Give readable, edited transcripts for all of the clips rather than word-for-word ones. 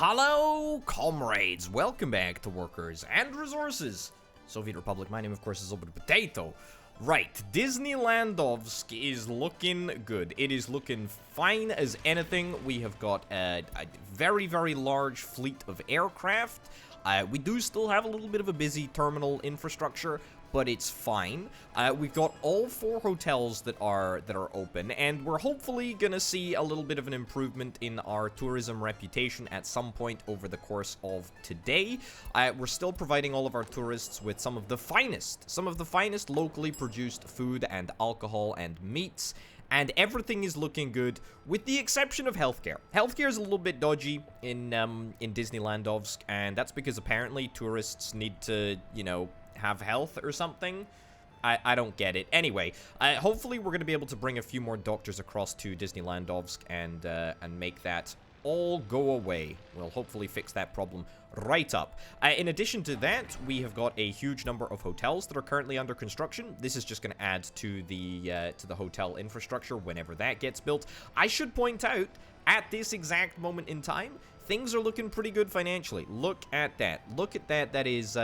Hello, comrades! Welcome back to Workers and Resources. Soviet Republic, my name, of course, is Open Potato. Right, Disneylandovsk is looking good. It is looking fine as anything. We have got a very, very large fleet of aircraft. We do still have a little bit of a busy terminal infrastructure, but it's fine. We've got all 4 hotels that are open, and we're hopefully gonna see a little bit of an improvement in our tourism reputation at some point over the course of today. We're still providing all of our tourists with some of the finest locally produced food and alcohol and meats, and everything is looking good, with the exception of healthcare. Healthcare is a little bit dodgy in Disneylandovsk, and that's because apparently tourists need to, you know, have health or something. I don't get it. Anyway, hopefully we're going to be able to bring a few more doctors across to Disneylandovsk and make that all go away. We'll hopefully fix that problem right up. In addition to that, we have got a huge number of hotels that are currently under construction. This is just going to add to the hotel infrastructure whenever that gets built. I should point out, at this exact moment in time, things are looking pretty good financially. Look at that. Look at that. That is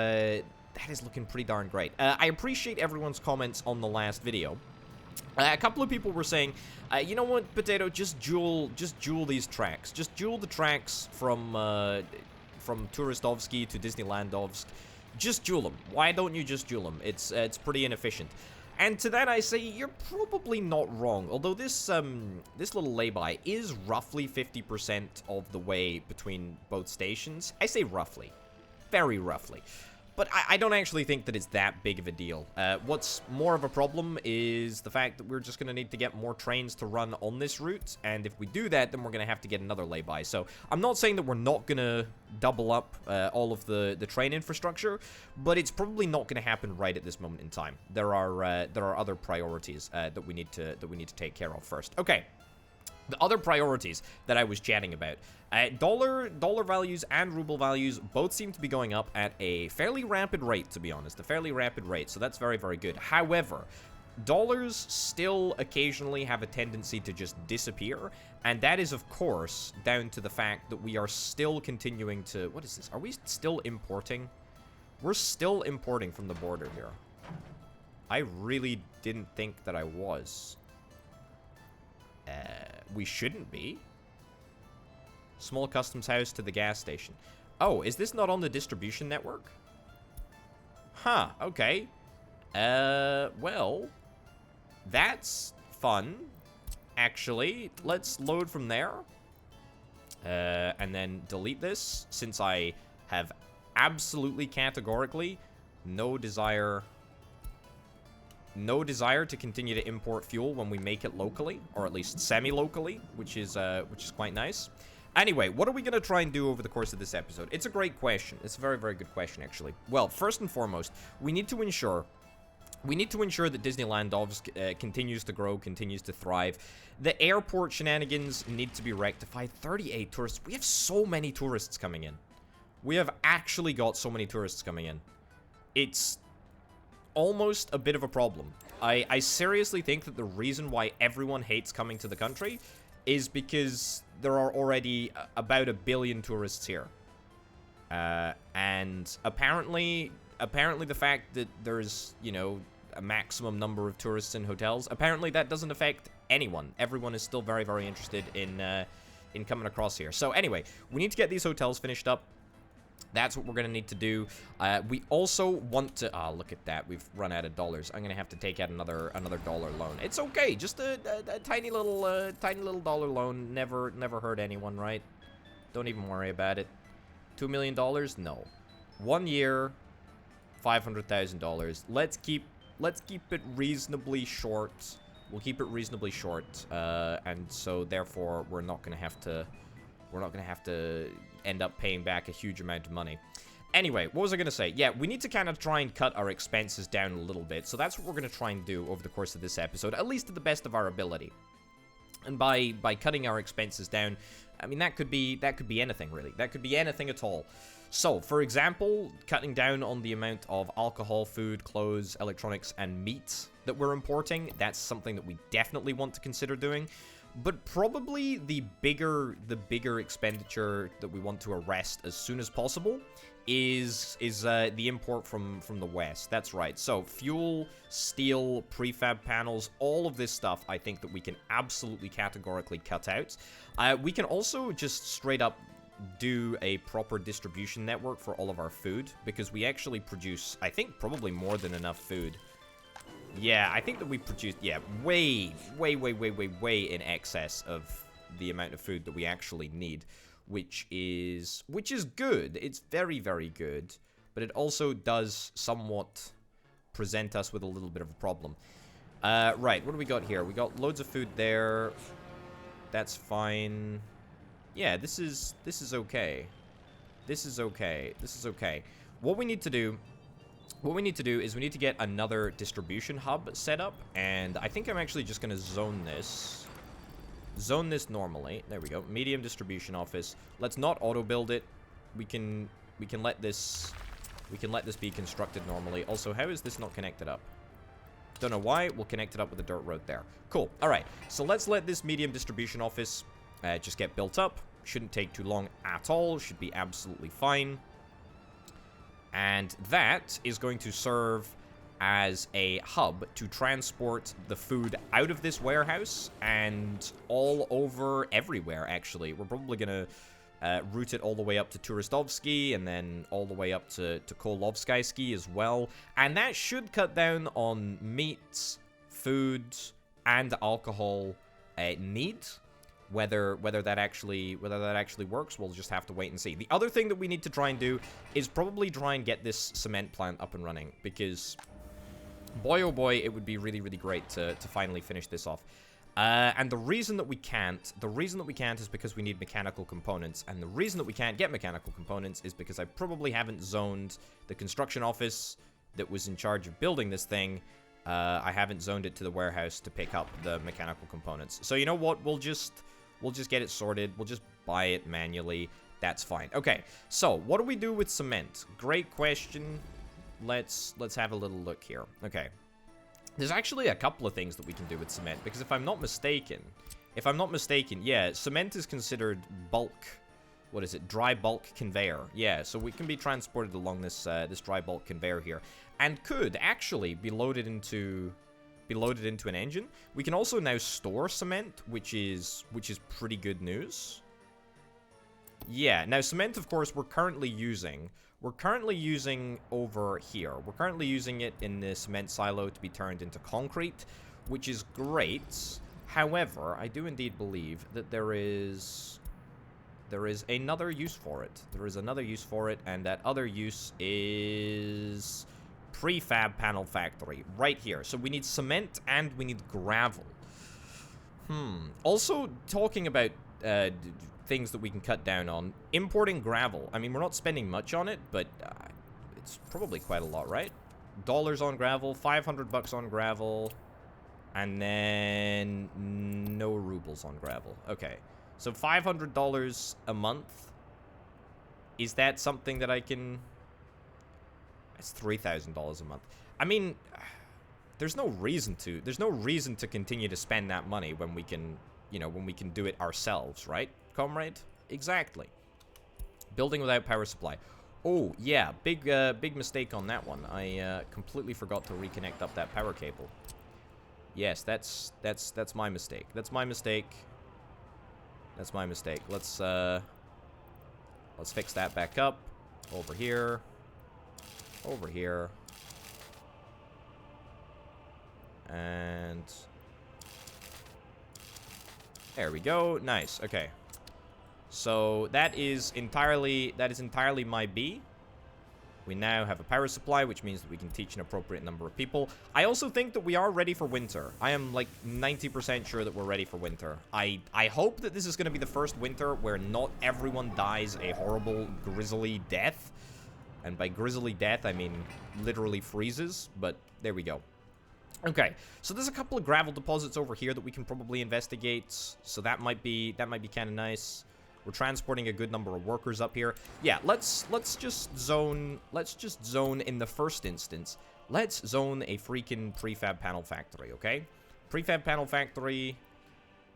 looking pretty darn great. I appreciate everyone's comments on the last video. A couple of people were saying, you know what, Potato, just jewel these tracks. Just jewel the tracks from Turistovsky to Disneylandovsk. Just jewel them. Why don't you just jewel them? It's pretty inefficient. And to that I say, you're probably not wrong. Although this little lay-by is roughly 50% of the way between both stations. I say roughly. Very roughly. But I don't actually think that it's that big of a deal. What's more of a problem is the fact that we're just going to need to get more trains to run on this route, and if we do that, then we're going to have to get another lay-by. So I'm not saying that we're not going to double up all of the train infrastructure, but it's probably not going to happen right at this moment in time. There are other priorities that we need to take care of first. Okay. The other priorities that I was chatting about, dollar values and ruble values both seem to be going up at a fairly rapid rate, to be honest, a fairly rapid rate, so that's very, very good. However, dollars still occasionally have a tendency to just disappear, and that is, of course, down to the fact that we are still continuing to... What is this? Are we still importing? We're still importing from the border here. I really didn't think that I was. We shouldn't be. Small customs house to the gas station. Oh, is this not on the distribution network? Huh, okay. Well, that's fun, actually. Let's load from there. And then delete this, since I have absolutely categorically no desire to continue to import fuel when we make it locally, or at least semi-locally, which is quite nice. Anyway, what are we going to try and do over the course of this episode? It's a great question. It's a very, very good question, actually. Well, first and foremost, we need to ensure that Disneylandovsk continues to grow, continues to thrive. The airport shenanigans need to be rectified. 38 tourists. We have so many tourists coming in. We have actually got so many tourists coming in. It's almost a bit of a problem. I seriously think that the reason why everyone hates coming to the country is because there are already about 1 billion tourists here. And apparently the fact that there's, you know, a maximum number of tourists in hotels, apparently that doesn't affect anyone. Everyone is still very, very interested in coming across here. So anyway, we need to get these hotels finished up. That's what we're going to need to do. We also want to... Ah, look at that. We've run out of dollars. I'm going to have to take out another dollar loan. It's okay. Just a tiny little dollar loan. Never hurt anyone, right? Don't even worry about it. $2 million? No. 1 year, $500,000. Let's keep it reasonably short. We'll keep it reasonably short. And so, therefore, we're not going to have to end up paying back a huge amount of money. Anyway, what was I going to say? Yeah, we need to kind of try and cut our expenses down a little bit. So that's what we're going to try and do over the course of this episode, at least to the best of our ability. And by cutting our expenses down, I mean, that could be anything, really. That could be anything at all. So, for example, cutting down on the amount of alcohol, food, clothes, electronics, and meat that we're importing, that's something that we definitely want to consider doing. But probably the bigger expenditure that we want to arrest as soon as possible is the import from the West. That's right. So fuel, steel, prefab panels, all of this stuff, I think that we can absolutely categorically cut out. We can also just straight up do a proper distribution network for all of our food, because we actually produce, I think, probably more than enough food. Yeah, I think that we produce, yeah, way in excess of the amount of food that we actually need, which is good. It's very, very good, but it also does somewhat present us with a little bit of a problem. Right, what do we got here? We got loads of food there. That's fine. Yeah, this is okay. This is okay. This is okay. What we need to do is we need to get another distribution hub set up, and I think I'm actually just going to zone this normally. There we go. Medium distribution office. Let's not auto build it. We can let this be constructed normally. Also, how is this not connected up? Don't know why. We'll connect it up with a dirt road there. Cool. All right. So let's let this medium distribution office just get built up. Shouldn't take too long at all. Should be absolutely fine. And that is going to serve as a hub to transport the food out of this warehouse and all over everywhere, actually. We're probably going to route it all the way up to Turistovsky and then all the way up to Kolovskaysky as well. And that should cut down on meats, food, and alcohol need. Whether that actually works, we'll just have to wait and see. The other thing that we need to try and do is probably try and get this cement plant up and running, because boy oh boy, it would be really, really great to finally finish this off. And the reason that we can't is because we need mechanical components, and the reason that we can't get mechanical components is because I probably haven't zoned the construction office that was in charge of building this thing. I haven't zoned it to the warehouse to pick up the mechanical components. So you know what? We'll just get it sorted. We'll just buy it manually. That's fine. Okay, so what do we do with cement? Great question. Let's have a little look here. Okay. There's actually a couple of things that we can do with cement, because if I'm not mistaken, yeah, cement is considered bulk. What is it? Dry bulk conveyor. Yeah, so we can be transported along this this dry bulk conveyor here, and could actually be loaded into an engine. We can also now store cement, which is pretty good news. Yeah, now cement, of course, we're currently using over here. We're currently using it in the cement silo to be turned into concrete, which is great. However, I do indeed believe that there is another use for it. There is another use for it, and that other use is prefab panel factory right here. So we need cement and we need gravel. Also, talking about things that we can cut down on, importing gravel. I mean, we're not spending much on it, but it's probably quite a lot, right? Dollars on gravel, 500 bucks on gravel, and then no rubles on gravel. Okay, so $500 a month. Is that something that I can... It's $3,000 a month. I mean, there's no reason to continue to spend that money when we can, you know, when we can do it ourselves, right, comrade? Exactly. Building without power supply. Oh, yeah, big mistake on that one. I completely forgot to reconnect up that power cable. Yes, that's my mistake. That's my mistake. That's my mistake. Let's fix that back up. Over here. Over here. And there we go. Nice. Okay. So that is entirely my B. We now have a power supply, which means that we can teach an appropriate number of people. I also think that we are ready for winter. I am like 90% sure that we're ready for winter. I hope that this is going to be the first winter where not everyone dies a horrible, grisly death. And by grisly death, I mean literally freezes, but there we go. Okay, so there's a couple of gravel deposits over here that we can probably investigate, so that might be kind of nice. We're transporting a good number of workers up here. Yeah, let's just zone in the first instance. Let's zone a freaking prefab panel factory, okay? Prefab panel factory.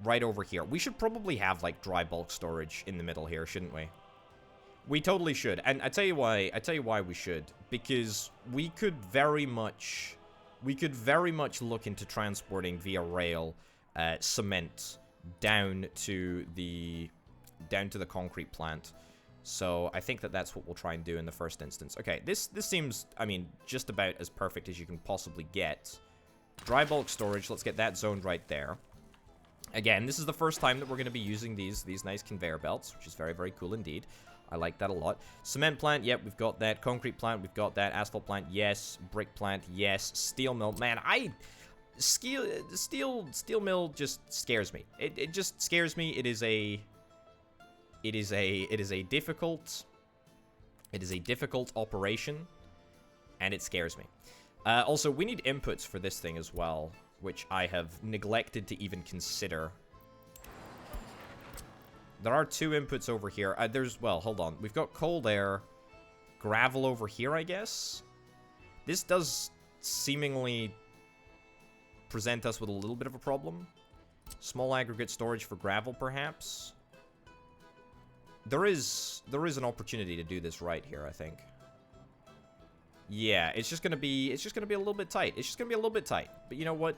right over here. We should probably have, like, dry bulk storage in the middle here, shouldn't we? We totally should. And I tell you why we should. Because we could very much look into transporting via rail cement down to the concrete plant. So I think that that's what we'll try and do in the first instance. Okay, this seems, I mean, just about as perfect as you can possibly get. Dry bulk storage, let's get that zoned right there. Again, this is the first time that we're going to be using these nice conveyor belts, which is very, very cool indeed. I like that a lot. Cement plant, yep, we've got that. Concrete plant, we've got that. Asphalt plant, yes. Brick plant, yes. Steel mill, man, steel mill just scares me. It just scares me. It is a difficult operation, and it scares me. Also, we need inputs for this thing as well, which I have neglected to even consider. There are 2 inputs over here. Well, hold on. We've got cold air, gravel over here, I guess. This does seemingly present us with a little bit of a problem. Small aggregate storage for gravel, perhaps. There is an opportunity to do this right here, I think. Yeah, it's just gonna be a little bit tight. It's just gonna be a little bit tight. But you know what?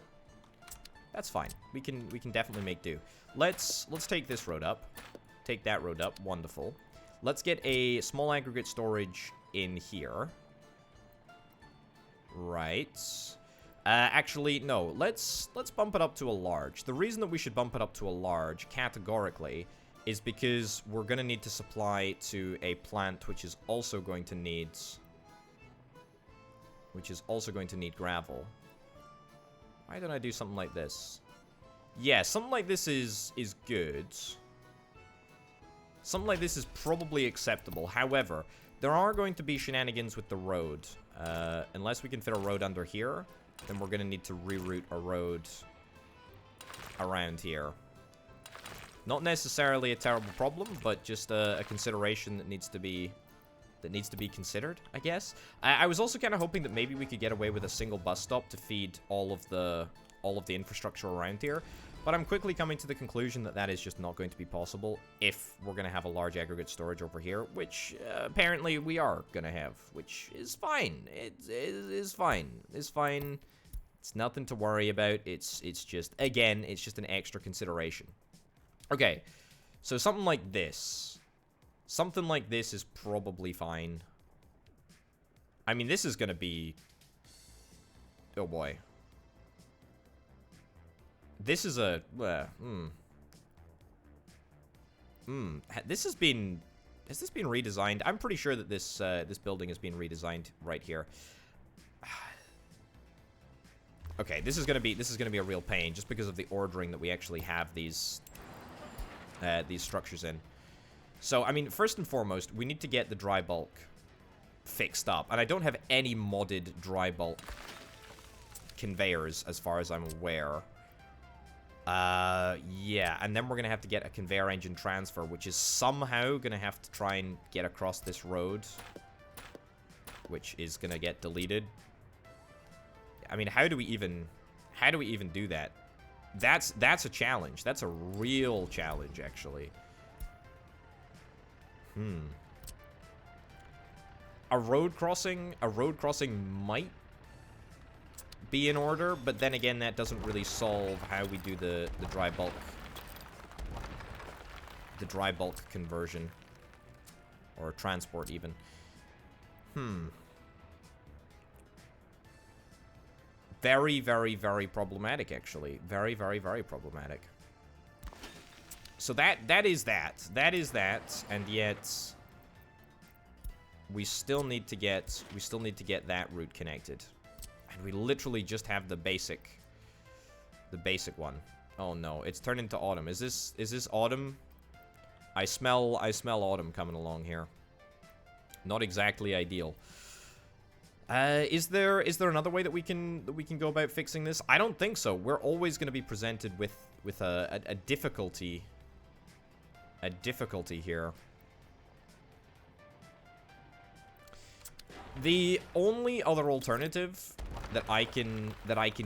That's fine. We can definitely make do. Let's take this road up. Take that road up. Wonderful. Let's get a small aggregate storage in here. Right. Actually, no. Let's bump it up to a large. The reason that we should bump it up to a large, categorically, is because we're going to need to supply to a plant which is also going to need gravel. Why don't I do something like this? Yeah, something like this is good. Something like this is probably acceptable. However, there are going to be shenanigans with the road. Unless we can fit a road under here, then we're going to need to reroute a road around here. Not necessarily a terrible problem, but just a consideration that needs to be considered, I guess. I was also kind of hoping that maybe we could get away with a single bus stop to feed all of the infrastructure around here. But I'm quickly coming to the conclusion that that is just not going to be possible if we're going to have a large aggregate storage over here, which apparently we are going to have, which is fine. It is fine. It's fine. It's nothing to worry about. It's just, again, it's just an extra consideration. Okay, so something like this. Something like this is probably fine. I mean, this is going to be... Oh, boy. This is a... This has been... Has this been redesigned? I'm pretty sure that this this building has been redesigned right here. Okay, this is gonna be a real pain just because of the ordering that we actually have these structures in. So, I mean, first and foremost, we need to get the dry bulk fixed up. And I don't have any modded dry bulk conveyors, as far as I'm aware. Yeah, and then we're going to have to get a conveyor engine transfer, which is somehow going to have to try and get across this road, which is going to get deleted. I mean, how do we even do that? That's a challenge. That's a real challenge, actually. A road crossing might be in order, but then again, that doesn't really solve how we do the dry bulk conversion or transport even. Very, very, very problematic, actually. Very, very, very problematic. So that is that, and yet we still need to get that route connected. And we literally just have the basic one. Oh no, it's turned into autumn. Is this autumn? I smell autumn coming along here. Not exactly ideal. Is there another way that we can go about fixing this? I don't think so. We're always going to be presented with a difficulty here. The only other alternative that I can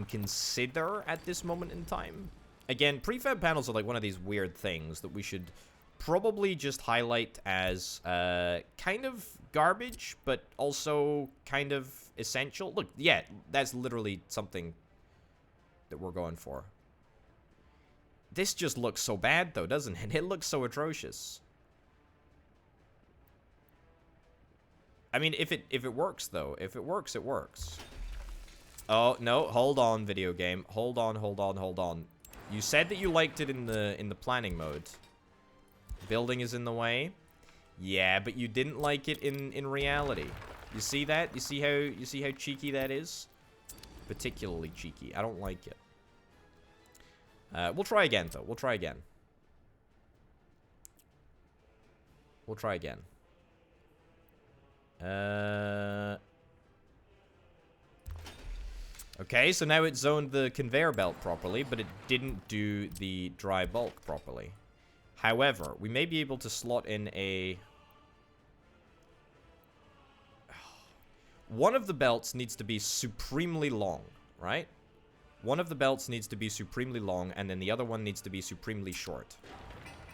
consider at this moment in time Again, prefab panels are like one of these weird things that we should probably just highlight as kind of garbage, but also kind of essential. Look, yeah, that's literally something that we're going for. This just looks so bad, though, doesn't it? It looks so atrocious. I mean, if it works, though. If it works, it works. Oh, no, hold on, video game. Hold on, hold on, hold on. You said that you liked it in the planning mode. Building is in the way. Yeah, but you didn't like it in reality. You see that? You see how cheeky that is? Particularly cheeky. I don't like it. We'll try again, though. We'll try again. We'll try again. Okay, so now it zoned the conveyor belt properly, but it didn't do the dry bulk properly. However, we may be able to slot in a... One of the belts needs to be supremely long, right? One of the belts needs to be supremely long, and then the other one needs to be supremely short.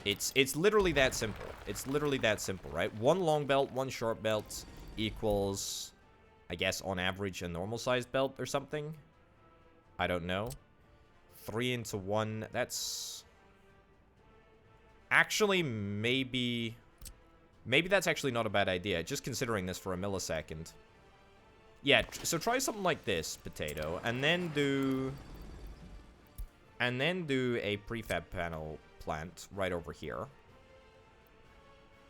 It's literally that simple. It's literally that simple, right? One long belt, one short belt equals, I guess, on average, a normal-sized belt or something. I don't know. 3 into 1, that's... Actually, maybe that's actually not a bad idea, just considering this for a millisecond. Yeah, so try something like this, potato, and then do a prefab panel plant right over here.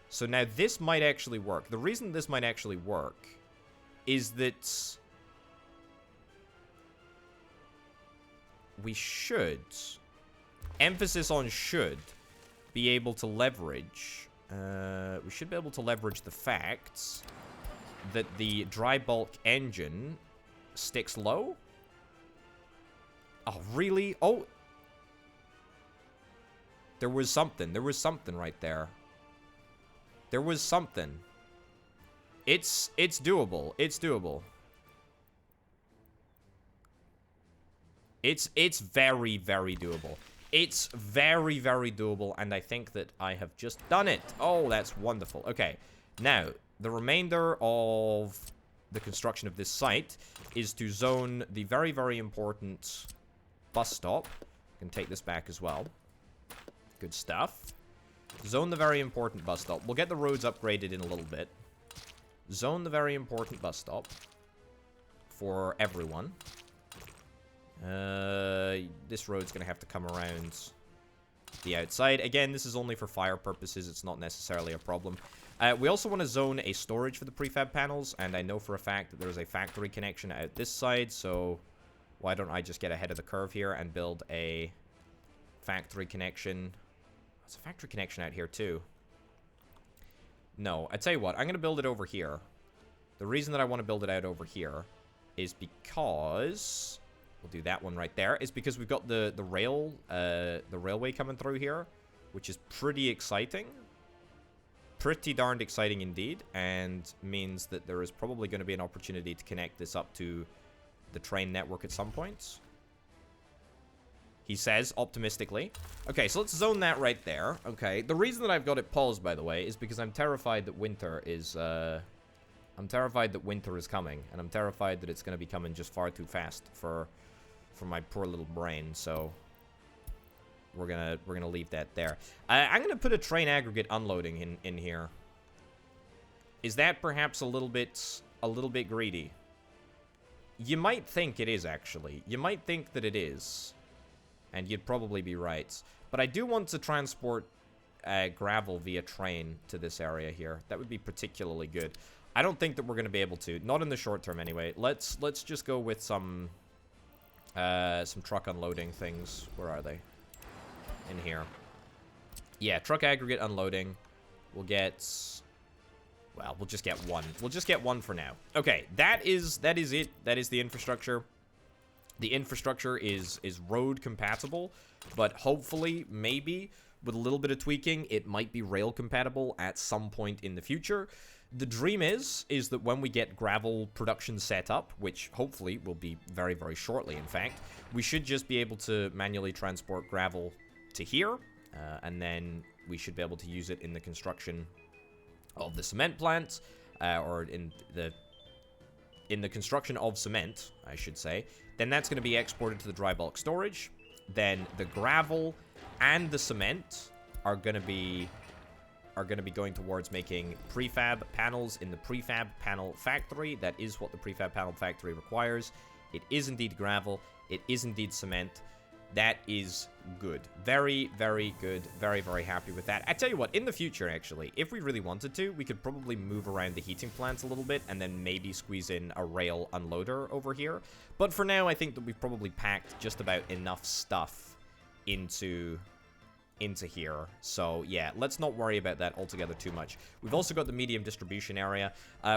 So now this might actually work. The reason this might actually work is that we should, emphasis on should, be able to leverage, we should be able to leverage the facts that the dry bulk engine sticks low. Oh, really? Oh, there was something right there. There was something. It's doable. It's doable. It's very, very doable. It's very, very doable, and I think that I have just done it. Oh, that's wonderful. Okay, now, the remainder of the construction of this site is to zone the very, very important bus stop. I can take this back as well. Good stuff. Zone the very important bus stop. We'll get the roads upgraded in a little bit. Zone the very important bus stop for everyone. This road's gonna have to come around the outside. Again, this is only for fire purposes. It's not necessarily a problem. We also want to zone a storage for the prefab panels, and I know for a fact that there's a factory connection out this side, so why don't I just get ahead of the curve here and build a factory connection. There's a factory connection out here too. No, I tell you what, I'm going to build it over here. The reason that I want to build it out over here is because... We'll do that one right there. Is because we've got the railway coming through here, which is pretty exciting. Pretty darned exciting indeed, and means that there is probably going to be an opportunity to connect this up to the train network at some points. He says, optimistically. Okay, so let's zone that right there. Okay, the reason that I've got it paused, by the way, is because I'm terrified that winter is, I'm terrified that winter is coming, and I'm terrified that it's going to be coming just far too fast for my poor little brain, so... We're gonna leave that there. I'm gonna put a train aggregate unloading in here. Is that perhaps a little bit greedy? You might think it is, actually. You might think that it is, and you'd probably be right. But I do want to transport gravel via train to this area here. That would be particularly good. I don't think that we're gonna be able to, not in the short term anyway. Let's just go with some truck unloading things. Where are they? In here. Yeah, truck aggregate unloading. We'll get... Well, we'll just get one. We'll just get one for now. Okay, that is it. That is the infrastructure. The infrastructure is road compatible, but hopefully, maybe, with a little bit of tweaking, it might be rail compatible at some point in the future. The dream is that when we get gravel production set up, which hopefully will be very, very shortly, in fact, we should just be able to manually transport gravel to here, and then we should be able to use it in the construction of the cement plant, or in the construction of cement, I should say. Then that's going to be exported to the dry bulk storage. Then the gravel and the cement are going to be going towards making prefab panels in the prefab panel factory. That is what the prefab panel factory requires. It is indeed gravel. It is indeed cement. That is good. Very, very good. Very, very happy with that. I tell you what, in the future, actually, if we really wanted to, we could probably move around the heating plants a little bit and then maybe squeeze in a rail unloader over here. But for now, I think that we've probably packed just about enough stuff into here. So yeah, let's not worry about that altogether too much. We've also got the medium distribution area.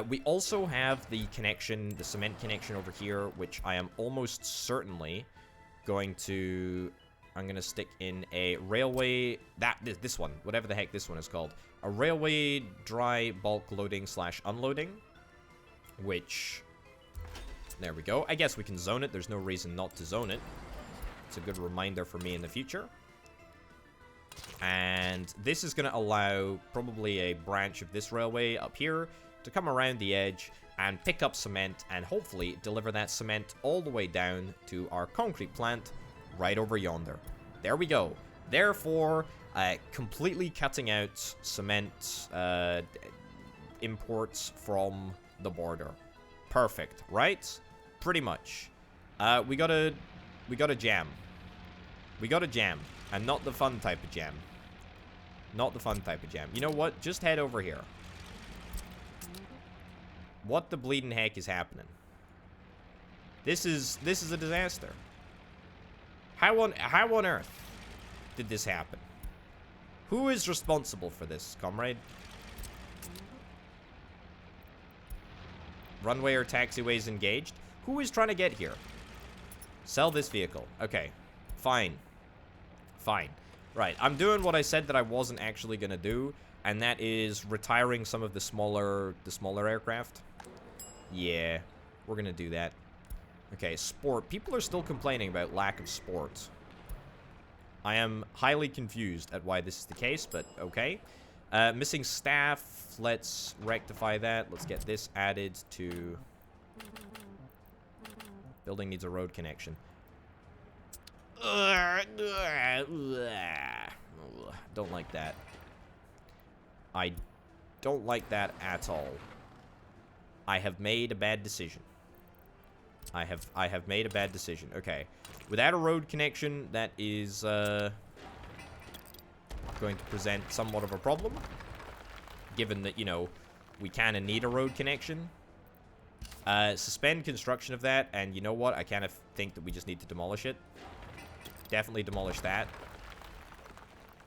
We also have the connection, the cement connection over here, which I am almost certainly going to... I'm going to stick in a railway... This one, whatever the heck this one is called. A railway dry bulk loading / unloading. Which... There we go. I guess we can zone it. There's no reason not to zone it. It's a good reminder for me in the future. And this is going to allow probably a branch of this railway up here to come around the edge and pick up cement and hopefully deliver that cement all the way down to our concrete plant right over yonder. There we go. Therefore, completely cutting out cement imports from the border. Perfect, right? Pretty much. We got a jam. We got a jam. And not the fun type of jam. Not the fun type of jam. You know what? Just head over here. What the bleeding heck is happening? This is a disaster. How on earth did this happen? Who is responsible for this, comrade? Runway or taxiways engaged? Who is trying to get here? Sell this vehicle. Okay. Fine. Fine. Right, I'm doing what I said that I wasn't actually gonna do, and that is retiring some of the smaller aircraft. Yeah, we're gonna do that. Okay, sport. People are still complaining about lack of sport. I am highly confused at why this is the case, but okay. Missing staff. Let's rectify that. Let's get this added to... Building needs a road connection. Don't like that. I don't like that at all. I have made a bad decision. I have made a bad decision. Okay. Without a road connection, that is going to present somewhat of a problem. Given that, you know, we kind of need a road connection. Suspend construction of that, and you know what? I kind of think that we just need to demolish it. Definitely demolish that.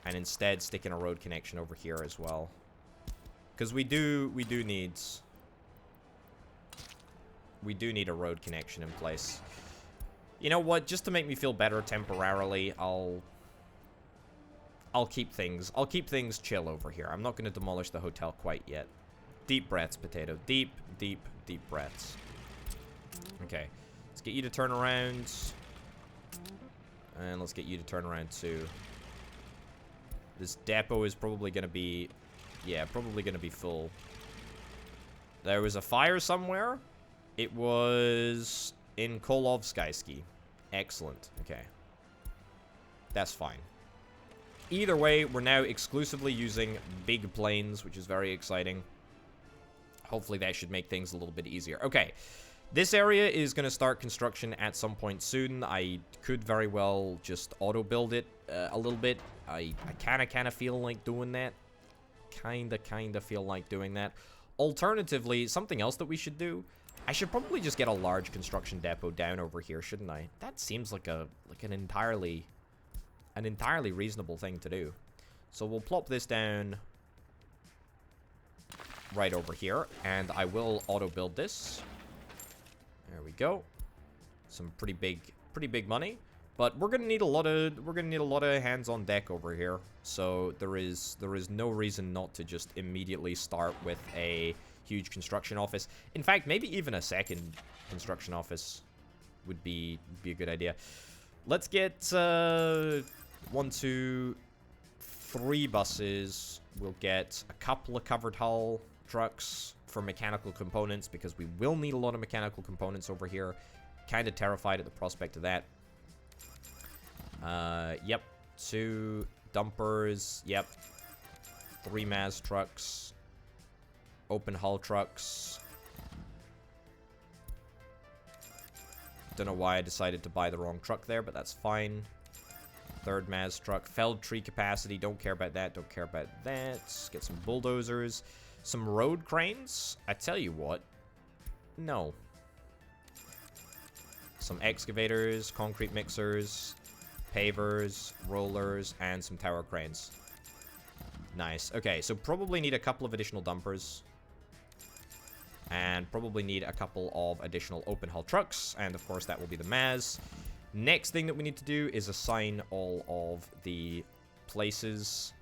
And instead stick in a road connection over here as well. Because we do need a road connection in place. You know what? Just to make me feel better temporarily, I'll keep things chill over here. I'm not going to demolish the hotel quite yet. Deep breaths, Potato. Deep, deep, deep breaths. Okay. Let's get you to turn around. And let's get you to turn around too. This depot is probably going to be... Yeah, probably going to be full. There was a fire somewhere. It was in Kolovskaysky. Excellent. Okay. That's fine. Either way, we're now exclusively using big planes, which is very exciting. Hopefully that should make things a little bit easier. Okay. This area is going to start construction at some point soon. I could very well just auto-build it a little bit. I kind of feel like doing that. Kind of feel like doing that. Alternatively, something else that we should do, I should probably just get a large construction depot down over here, shouldn't I? That seems like an entirely reasonable thing to do. So we'll plop this down right over here, and I will auto-build this. There we go. Some pretty big money. But we're gonna need a lot of hands on deck over here. So there is no reason not to just immediately start with a huge construction office. In fact, maybe even a second construction office would be a good idea. Let's get 1, 2, 3 buses. We'll get a couple of covered hull trucks for mechanical components, because we will need a lot of mechanical components over here. Kind of terrified at the prospect of that. Yep. 2 dumpers. Yep. 3 Maz trucks. Open hull trucks. Don't know why I decided to buy the wrong truck there, but that's fine. 3rd Maz truck. Felled tree capacity. Don't care about that. Don't care about that. Get some bulldozers. Some road cranes. I tell you what. No. Some excavators. Concrete mixers. Pavers. Rollers. And some tower cranes. Nice. Okay, so probably need a couple of additional dumpers. And probably need a couple of additional open hull trucks. And of course that will be the Maz. Next thing that we need to do is assign all of the places.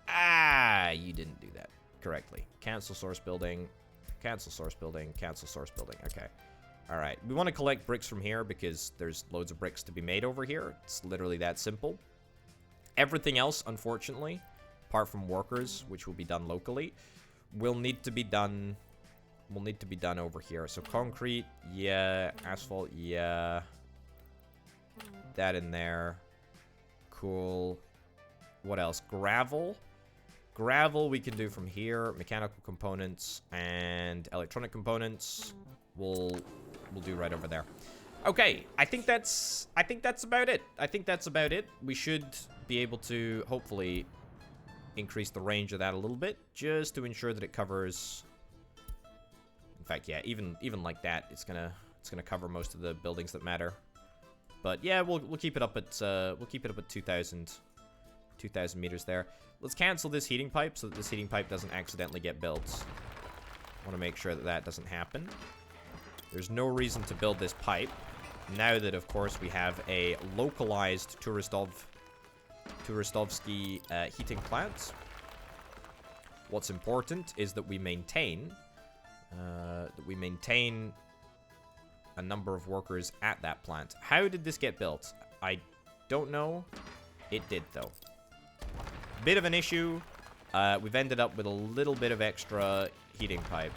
Ah, you didn't do that correctly. Cancel source building. Cancel source building. Cancel source building. Okay. Alright. We want to collect bricks from here because there's loads of bricks to be made over here. It's literally that simple. Everything else, unfortunately, apart from workers, which will be done locally, will need to be done over here. So concrete, yeah. Asphalt, yeah. That in there. Cool. What else? Gravel. Gravel we can do from here. Mechanical components and electronic components we'll do right over there. Okay, I think that's about it. I think that's about it. We should be able to hopefully increase the range of that a little bit, just to ensure that it covers. In fact, yeah, even like that, it's gonna cover most of the buildings that matter. But yeah, we'll keep it up at 2,000 meters there. Let's cancel this heating pipe so that this heating pipe doesn't accidentally get built. I want to make sure that that doesn't happen. There's no reason to build this pipe now that, of course, we have a localized Turistovsky heating plant. What's important is that we maintain a number of workers at that plant. How did this get built? I don't know. It did, though. Bit of an issue. We've ended up with a little bit of extra heating pipe.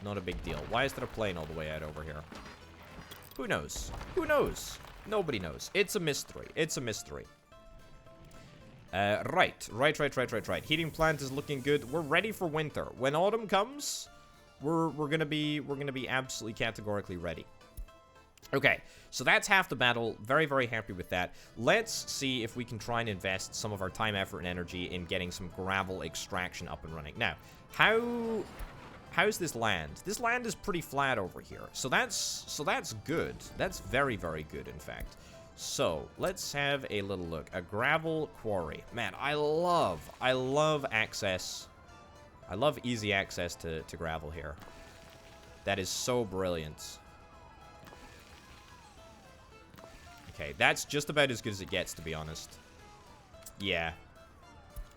Not a big deal. Why is there a plane all the way out over here? Who knows? Who knows? Nobody knows. It's a mystery. It's a mystery. Right. Heating plant is looking good. We're ready for winter. When autumn comes, we're gonna be absolutely categorically ready. Okay, so that's half the battle. Very, very happy with that. Let's see if we can try and invest some of our time, effort, and energy in getting some gravel extraction up and running. Now, how's this land? This land is pretty flat over here. So that's good. That's very, very good, in fact. So, let's have a little look. A gravel quarry. Man, I love access. I love easy access to gravel here. That is so brilliant. Okay, that's just about as good as it gets, to be honest. Yeah.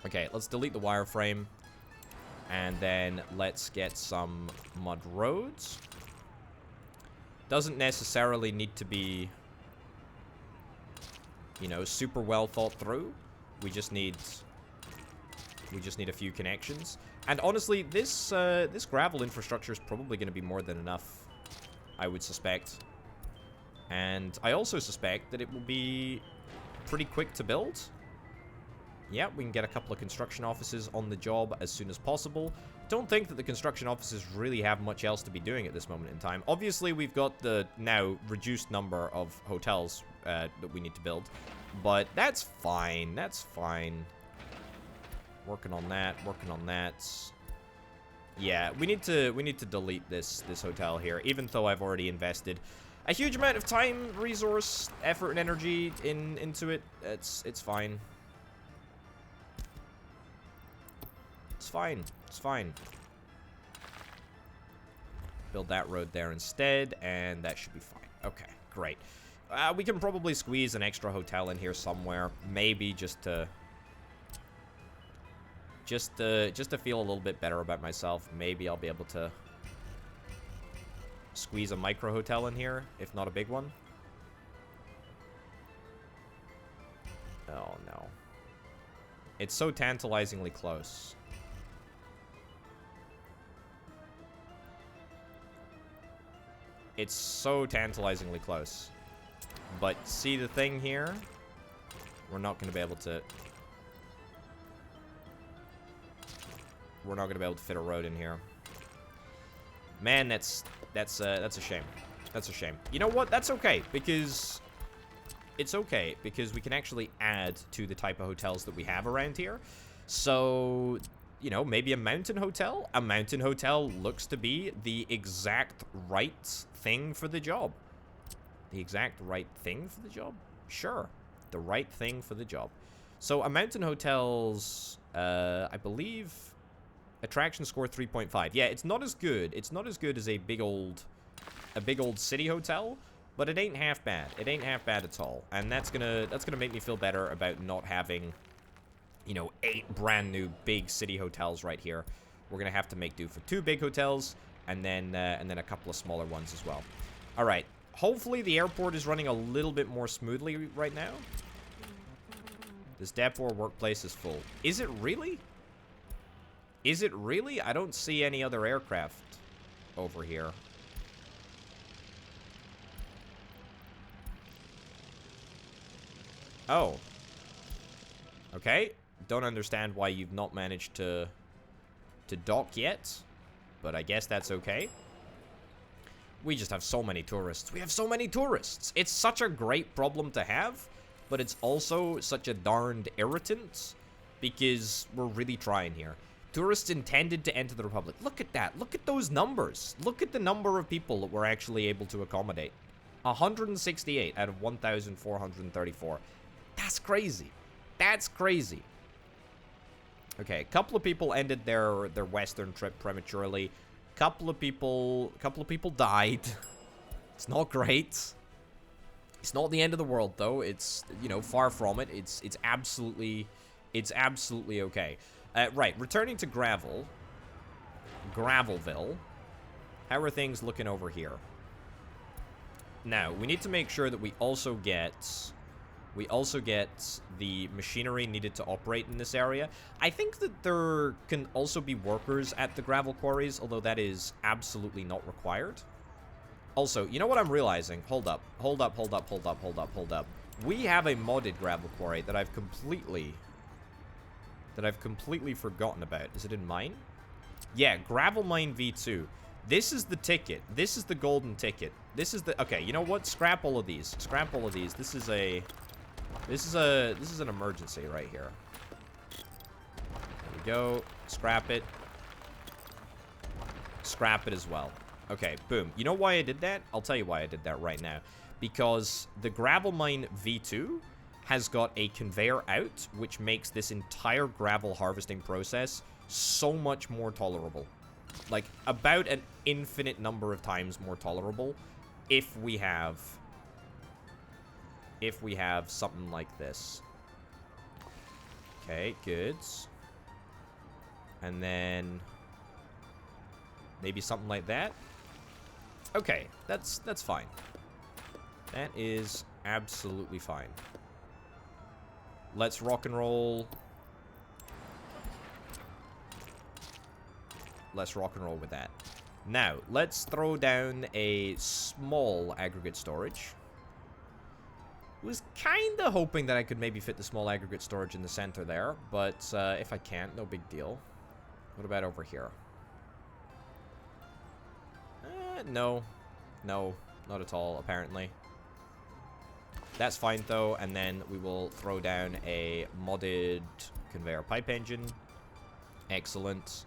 Okay, let's delete the wireframe. And then let's get some mud roads. Doesn't necessarily need to be, you know, super well thought through. We just need a few connections. And honestly, this gravel infrastructure is probably going to be more than enough, I would suspect. And I also suspect that it will be pretty quick to build. Yeah, we can get a couple of construction offices on the job as soon as possible. Don't think that the construction offices really have much else to be doing at this moment in time. Obviously, we've got the now reduced number of hotels that we need to build. But that's fine. That's fine. Working on that. Working on that. Yeah, we need to delete this hotel here, even though I've already invested a huge amount of time, resource, effort, and energy into it. It's fine. It's fine. It's fine. Build that road there instead, and that should be fine. Okay, great. We can probably squeeze an extra hotel in here somewhere. Maybe just to Just to feel a little bit better about myself. Maybe I'll be able to squeeze a micro hotel in here, if not a big one. Oh, no. It's so tantalizingly close. It's so tantalizingly close. But see the thing here? We're not going to be able to... We're not going to be able to fit a road in here. Man, that's a shame. That's a shame. You know what? That's okay, because... It's okay, because we can actually add to the type of hotels that we have around here. So, you know, maybe a mountain hotel? A mountain hotel looks to be the exact right thing for the job. The exact right thing for the job? Sure. The right thing for the job. So, a mountain hotel's, I believe, attraction score 3.5. Yeah, it's not as good. It's not as good as a big old city hotel. But it ain't half bad. It ain't half bad at all. And that's gonna make me feel better about not having, you know, 8 brand new big city hotels right here. We're gonna have to make do for 2 big hotels and then a couple of smaller ones as well. All right. Hopefully the airport is running a little bit more smoothly right now. This depot or workplace is full. Is it really? Is it really? I don't see any other aircraft over here. Oh. Okay. Don't understand why you've not managed to dock yet. But I guess that's okay. We just have so many tourists. We have so many tourists. It's such a great problem to have. But it's also such a darned irritant. Because we're really trying here. Tourists intended to enter the Republic. Look at that. Look at those numbers. Look at the number of people that we're actually able to accommodate. 168 out of 1,434. That's crazy. That's crazy. Okay, a couple of people ended their western trip prematurely. Couple of people died. It's not great. It's not the end of the world though. It's, you know, far from it. It's absolutely okay. Right, returning to Gravelville. How are things looking over here? Now, we need to make sure that we also get the machinery needed to operate in this area. I think that there can also be workers at the gravel quarries, although that is absolutely not required. Also, you know what I'm realizing? Hold up. We have a modded gravel quarry that I've completely forgotten about. Is it in mine? Yeah, Gravel Mine V2. This is the ticket. This is the golden ticket. This is the... Okay, you know what? Scrap all of these. Scrap all of these. This is an emergency right here. There we go. Scrap it. Scrap it as well. Okay, boom. You know why I did that? I'll tell you why I did that right now. Because the Gravel Mine V2 has got a conveyor out, which makes this entire gravel harvesting process so much more tolerable. Like, about an infinite number of times more tolerable if we have something like this. Okay, good. And then maybe something like that. Okay, that's fine. That is absolutely fine. Let's rock and roll. Let's rock and roll with that. Now, let's throw down a small aggregate storage. Was kind of hoping that I could maybe fit the small aggregate storage in the center there, but if I can't, no big deal. What about over here? No. No, not at all, apparently. That's fine, though, and then we will throw down a modded conveyor pipe engine. Excellent.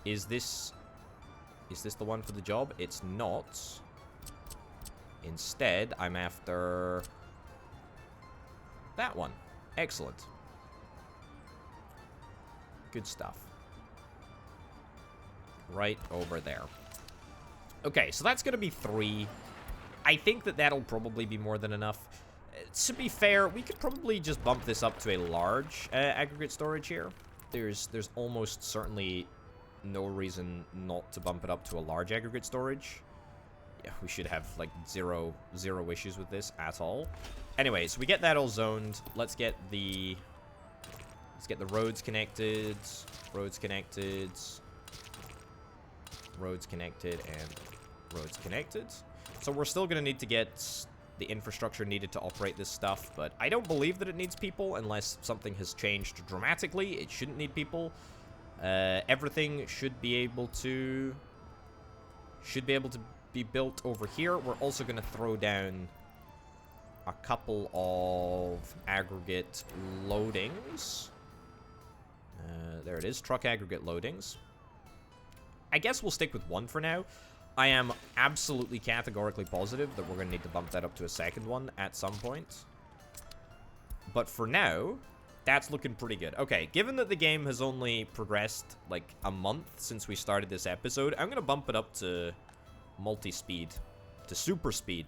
Is this the one for the job? It's not. Instead, I'm after that one. Excellent. Good stuff. Right over there. Okay, so that's going to be 3. I think that that'll probably be more than enough. To be fair, we could probably just bump this up to a large aggregate storage here. there's almost certainly no reason not to bump it up to a large aggregate storage. Yeah, we should have like zero issues with this at all. Anyway, so we get that all zoned. Let's get the roads connected, roads connected, roads connected, and roads connected. So we're still gonna need to get the infrastructure needed to operate this stuff, but I don't believe that it needs people unless something has changed dramatically. It shouldn't need people. Everything should be able to be built over here. We're also going to throw down a couple of aggregate loadings. There it is, truck aggregate loadings. I guess we'll stick with one for now. I am absolutely categorically positive that we're going to need to bump that up to a second one at some point. But for now, that's looking pretty good. Okay, given that the game has only progressed like a month since we started this episode, I'm going to bump it up to multi-speed, to super speed.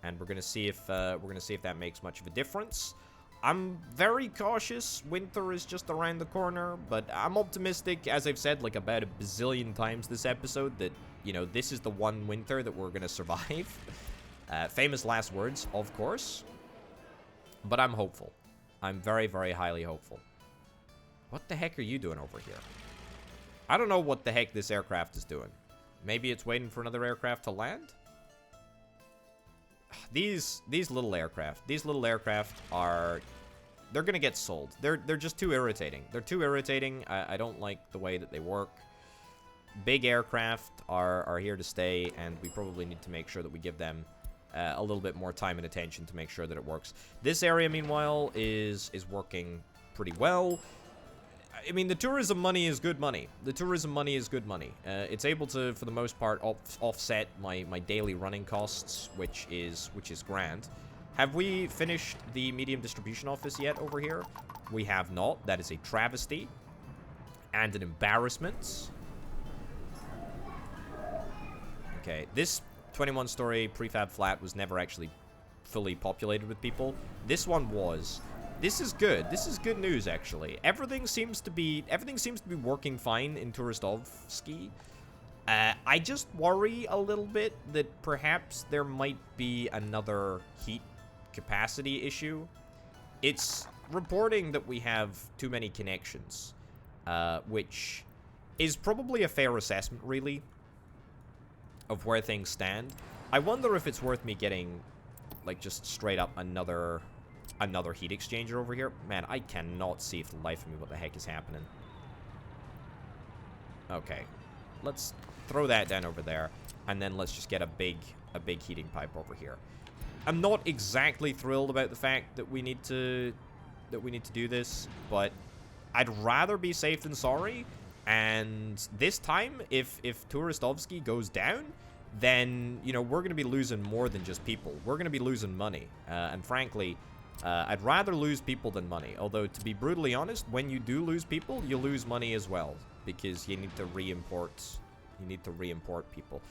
And we're going to see if that makes much of a difference. I'm very cautious. Winter is just around the corner, but I'm optimistic, as I've said like about a bazillion times this episode, that, you know, this is the one winter that we're going to survive. Famous last words, of course. But I'm hopeful. I'm very, very highly hopeful. What the heck are you doing over here? I don't know what the heck this aircraft is doing. Maybe it's waiting for another aircraft to land? These little aircraft are... They're gonna get sold. They're just too irritating. They're too irritating. I don't like the way that they work. Big aircraft are here to stay, and we probably need to make sure that we give them a little bit more time and attention to make sure that it works. This area, meanwhile, is working pretty well. I mean, the tourism money is good money. The tourism money is good money. It's able to, for the most part, offset my daily running costs, which is grand. Have we finished the medium distribution office yet over here? We have not. That is a travesty and an embarrassment. Okay, this 21-story prefab flat was never actually fully populated with people. This one was. This is good. This is good news, actually. Everything seems to be working fine in Turistovsky. I just worry a little bit that perhaps there might be another heat capacity issue. It's reporting that we have too many connections, which is probably a fair assessment, really, of where things stand. I wonder if it's worth me getting, like, just straight up another heat exchanger over here. Man, I cannot see for the life of me what the heck is happening. Okay, let's throw that down over there, and then let's just get a big heating pipe over here. I'm not exactly thrilled about the fact that we need to do this, but I'd rather be safe than sorry. And this time, if Turistovsky goes down, then, you know, we're going to be losing more than just people. We're going to be losing money. And frankly, I'd rather lose people than money. Although, to be brutally honest, when you do lose people, you lose money as well, because you need to re-import. You need to re-import people.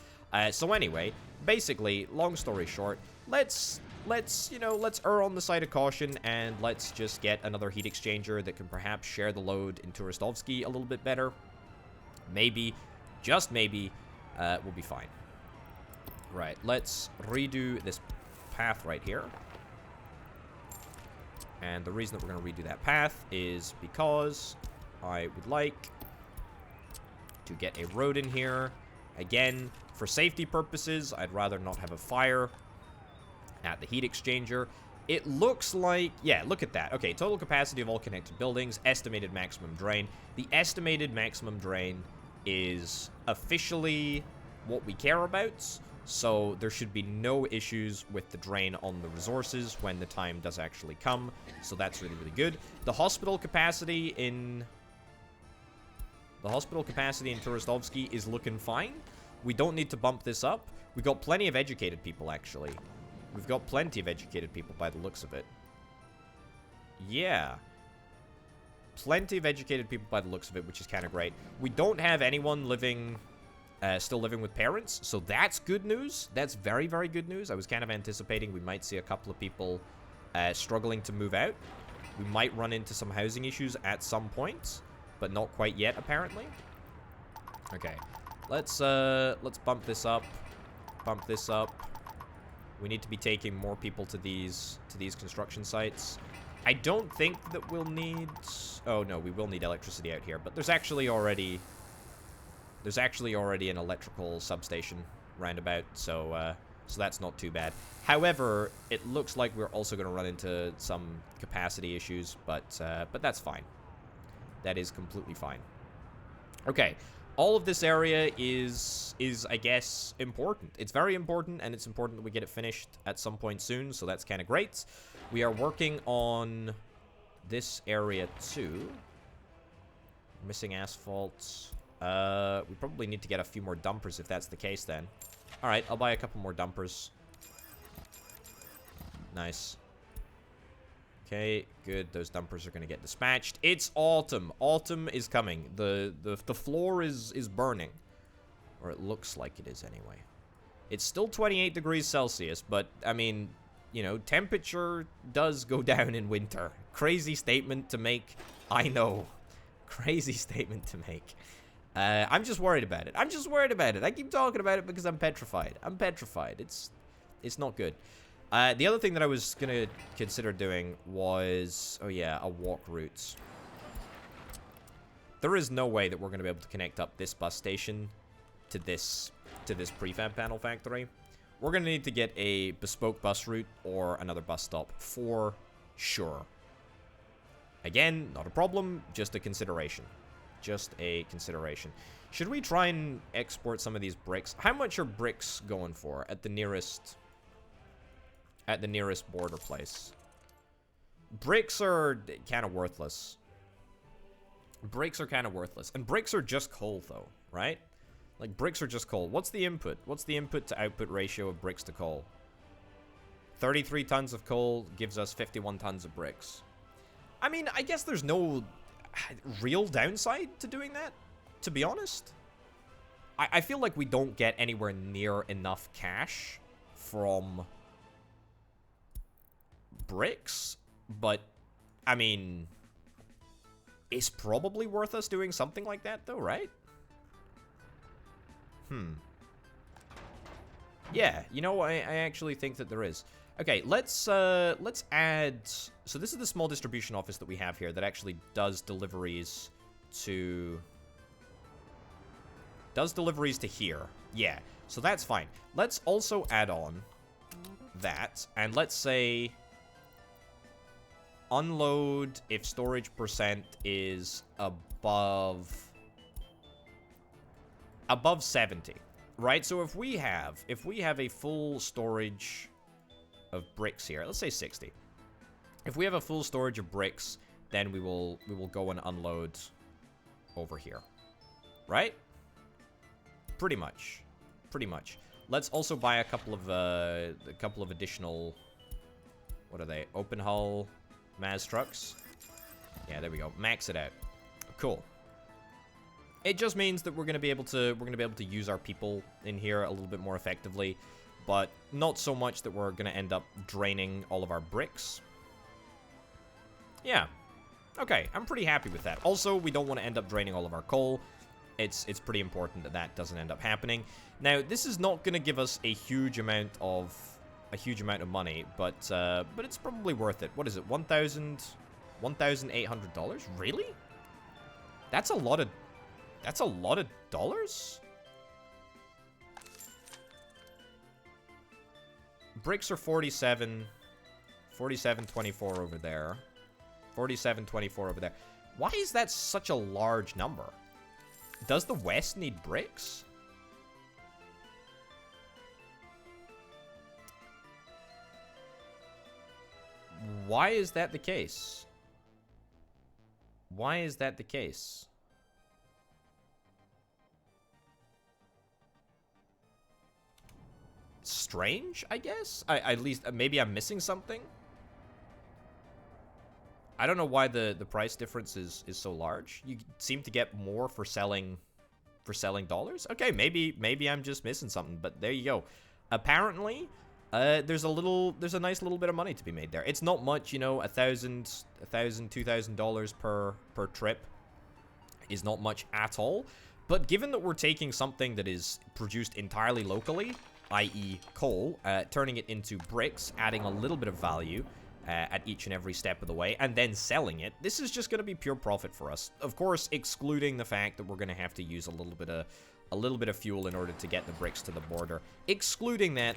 So anyway, basically, long story short, let's err on the side of caution, and let's just get another heat exchanger that can perhaps share the load in Turistovsky a little bit better. Maybe, just maybe, we'll be fine. Right, let's redo this path right here. And the reason that we're going to redo that path is because I would like to get a road in here. Again, for safety purposes, I'd rather not have a fire at the heat exchanger. It looks like, yeah, look at that. Okay, total capacity of all connected buildings, estimated maximum drain. The estimated maximum drain is officially what we care about, so there should be no issues with the drain on the resources when the time does actually come, so that's really, really good. The hospital capacity in Turistovsky is looking fine. We don't need to bump this up. We've got plenty of educated people, actually. We've got plenty of educated people by the looks of it. Yeah. Plenty of educated people by the looks of it, which is kind of great. We don't have anyone living, still living with parents, so that's good news. That's very, very good news. I was kind of anticipating we might see a couple of people struggling to move out. We might run into some housing issues at some point. but not quite yet, apparently. Okay, let's bump this up. Bump this up. We need to be taking more people to these construction sites. I don't think that we'll need... Oh, no, we will need electricity out here. But there's actually already an electrical substation roundabout, so that's not too bad. However, it looks like we're also going to run into some capacity issues, but that's fine. That is completely fine. Okay, all of this area is I guess, important. It's very important, and it's important that we get it finished at some point soon, so that's kind of great. We are working on this area, too. Missing asphalt. We probably need to get a few more dumpers if that's the case, then. Alright, I'll buy a couple more dumpers. Nice. Okay, good. Those dumpers are going to get dispatched. It's autumn. Autumn is coming. The floor is burning. Or it looks like it is, anyway. It's still 28 degrees Celsius, but, I mean... You know, temperature does go down in winter. Crazy statement to make. I know. Crazy statement to make. I'm just worried about it. I'm just worried about it. I keep talking about it because I'm petrified. I'm petrified. It's not good. The other thing that I was going to consider doing was... Oh, yeah, a walk route. There is no way that we're going to be able to connect up this bus station to this prefab panel factory. We're going to need to get a bespoke bus route or another bus stop for sure. Again, not a problem, just a consideration. Just a consideration. Should we try and export some of these bricks? How much are bricks going for at the nearest border place? Bricks are kind of worthless. Bricks are kind of worthless. And bricks are just coal, though, right? Like, bricks are just coal. What's the input? What's the input to output ratio of bricks to coal? 33 tons of coal gives us 51 tons of bricks. I mean, I guess there's no real downside to doing that, to be honest. I feel like we don't get anywhere near enough cash from bricks, but, I mean, it's probably worth us doing something like that, though, right? Yeah, you know, I actually think that there is. Okay, let's add... So this is the small distribution office that we have here that actually does deliveries to... here. Yeah, so that's fine. Let's also add on that, and let's say... Unload if storage percent is above 70, right? So if we have a full storage of bricks here, let's say 60. If we have a full storage of bricks, then we will go and unload over here, right? Pretty much. Let's also buy a couple of additional, what are they? Open hull Maz trucks. Yeah, there we go. Max it out. Cool. It just means that we're gonna be able to use our people in here a little bit more effectively, but not so much that we're gonna end up draining all of our bricks. Yeah. Okay, I'm pretty happy with that. Also, we don't want to end up draining all of our coal. It's pretty important that that doesn't end up happening. Now, this is not gonna give us a huge amount of money, but it's probably worth it. What is it? $1,800? Really? That's a lot of dollars? Bricks are 47.24 over there. 47.24 over there. Why is that such a large number? Does the West need bricks? Why is that the case? Why is that the case? Strange, I guess? At least, maybe I'm missing something? I don't know why the price difference is so large. You seem to get more for selling dollars? Okay, maybe I'm just missing something, but there you go. Apparently, there's a nice little bit of money to be made there. It's not much, you know, $1,000, $2,000 per trip. is not much at all. But given that we're taking something that is produced entirely locally, i.e. coal, turning it into bricks, adding a little bit of value at each and every step of the way, and then selling it, this is just going to be pure profit for us. Of course, excluding the fact that we're going to have to use a little bit of fuel in order to get the bricks to the border. Excluding that,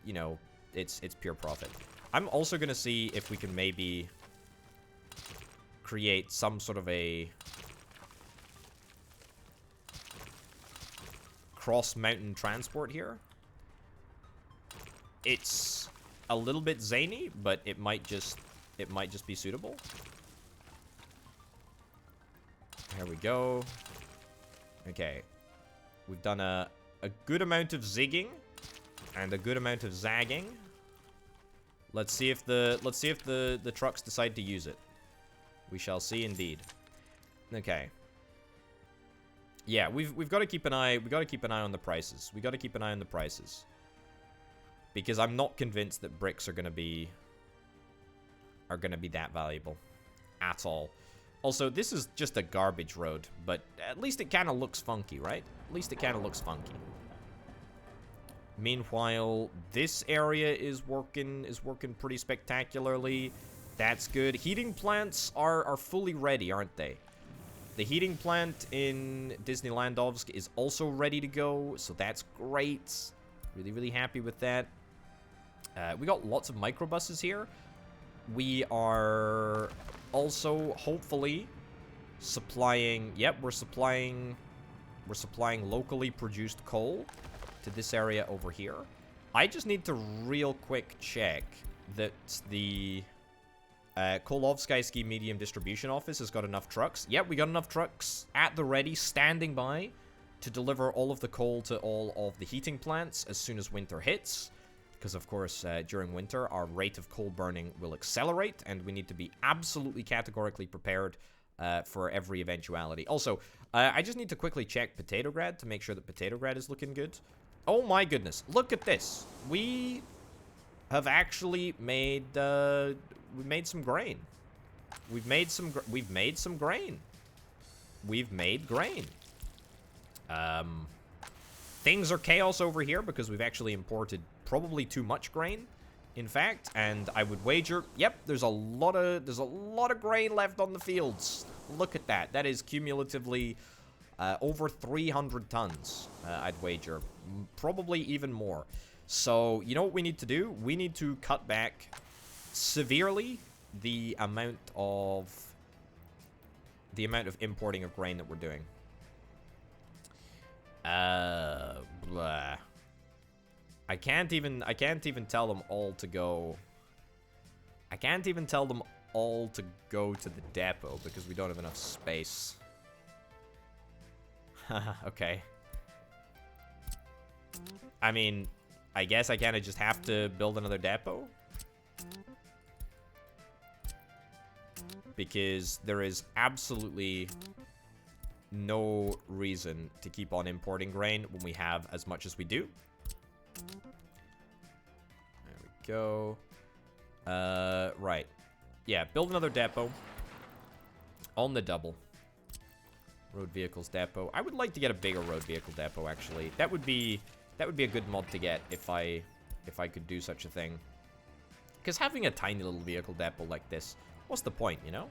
you know, it's pure profit. I'm also going to see if we can maybe create some sort of a cross-mountain transport here. It's a little bit zany, but it might just be suitable. There we go. Okay. We've done a good amount of zigging and a good amount of zagging. Let's see if the trucks decide to use it. We shall see indeed. Okay. Yeah, we've got to keep an eye. We got to keep an eye on the prices. We got to keep an eye on the prices. Because I'm not convinced that bricks are gonna be that valuable at all. Also, this is just a garbage road, but at least it kind of looks funky, right? At least it kind of looks funky. Meanwhile, this area is working pretty spectacularly. That's good. Heating plants are fully ready, aren't they? The heating plant in Disneylandovsk is also ready to go, so that's great. Really, really happy with that. We got lots of microbuses here. We are also hopefully supplying. Yep, we're supplying locally produced coal to this area over here. I just need to real quick check that the Kolovskaysky Medium Distribution Office has got enough trucks. Yep, we got enough trucks at the ready, standing by to deliver all of the coal to all of the heating plants as soon as winter hits. Because, of course, during winter, our rate of coal burning will accelerate, and we need to be absolutely categorically prepared for every eventuality. Also, I just need to quickly check Potatograd to make sure that Potatograd is looking good. Oh my goodness, look at this. We have actually made, we made some grain. We've made some grain. We've made grain. Things are chaos over here because we've actually imported probably too much grain, in fact, and I would wager, yep, there's a lot of grain left on the fields. Look at that. That is cumulatively over 300 tons, I'd wager. Probably even more. So, you know what we need to do? We need to cut back severely the amount of importing of grain that we're doing. Blah. I can't even tell them all to go. I can't even tell them all to go to the depot because we don't have enough space. Okay. I mean, I guess I kind of just have to build another depot. Because there is absolutely no reason to keep on importing grain when we have as much as we do. There we go. Right. Yeah, build another depot. On the double. Road vehicles depot. I would like to get a bigger road vehicle depot, actually. That would be a good mod to get if I could do such a thing. Because having a tiny little vehicle depot like this, what's the point, you know?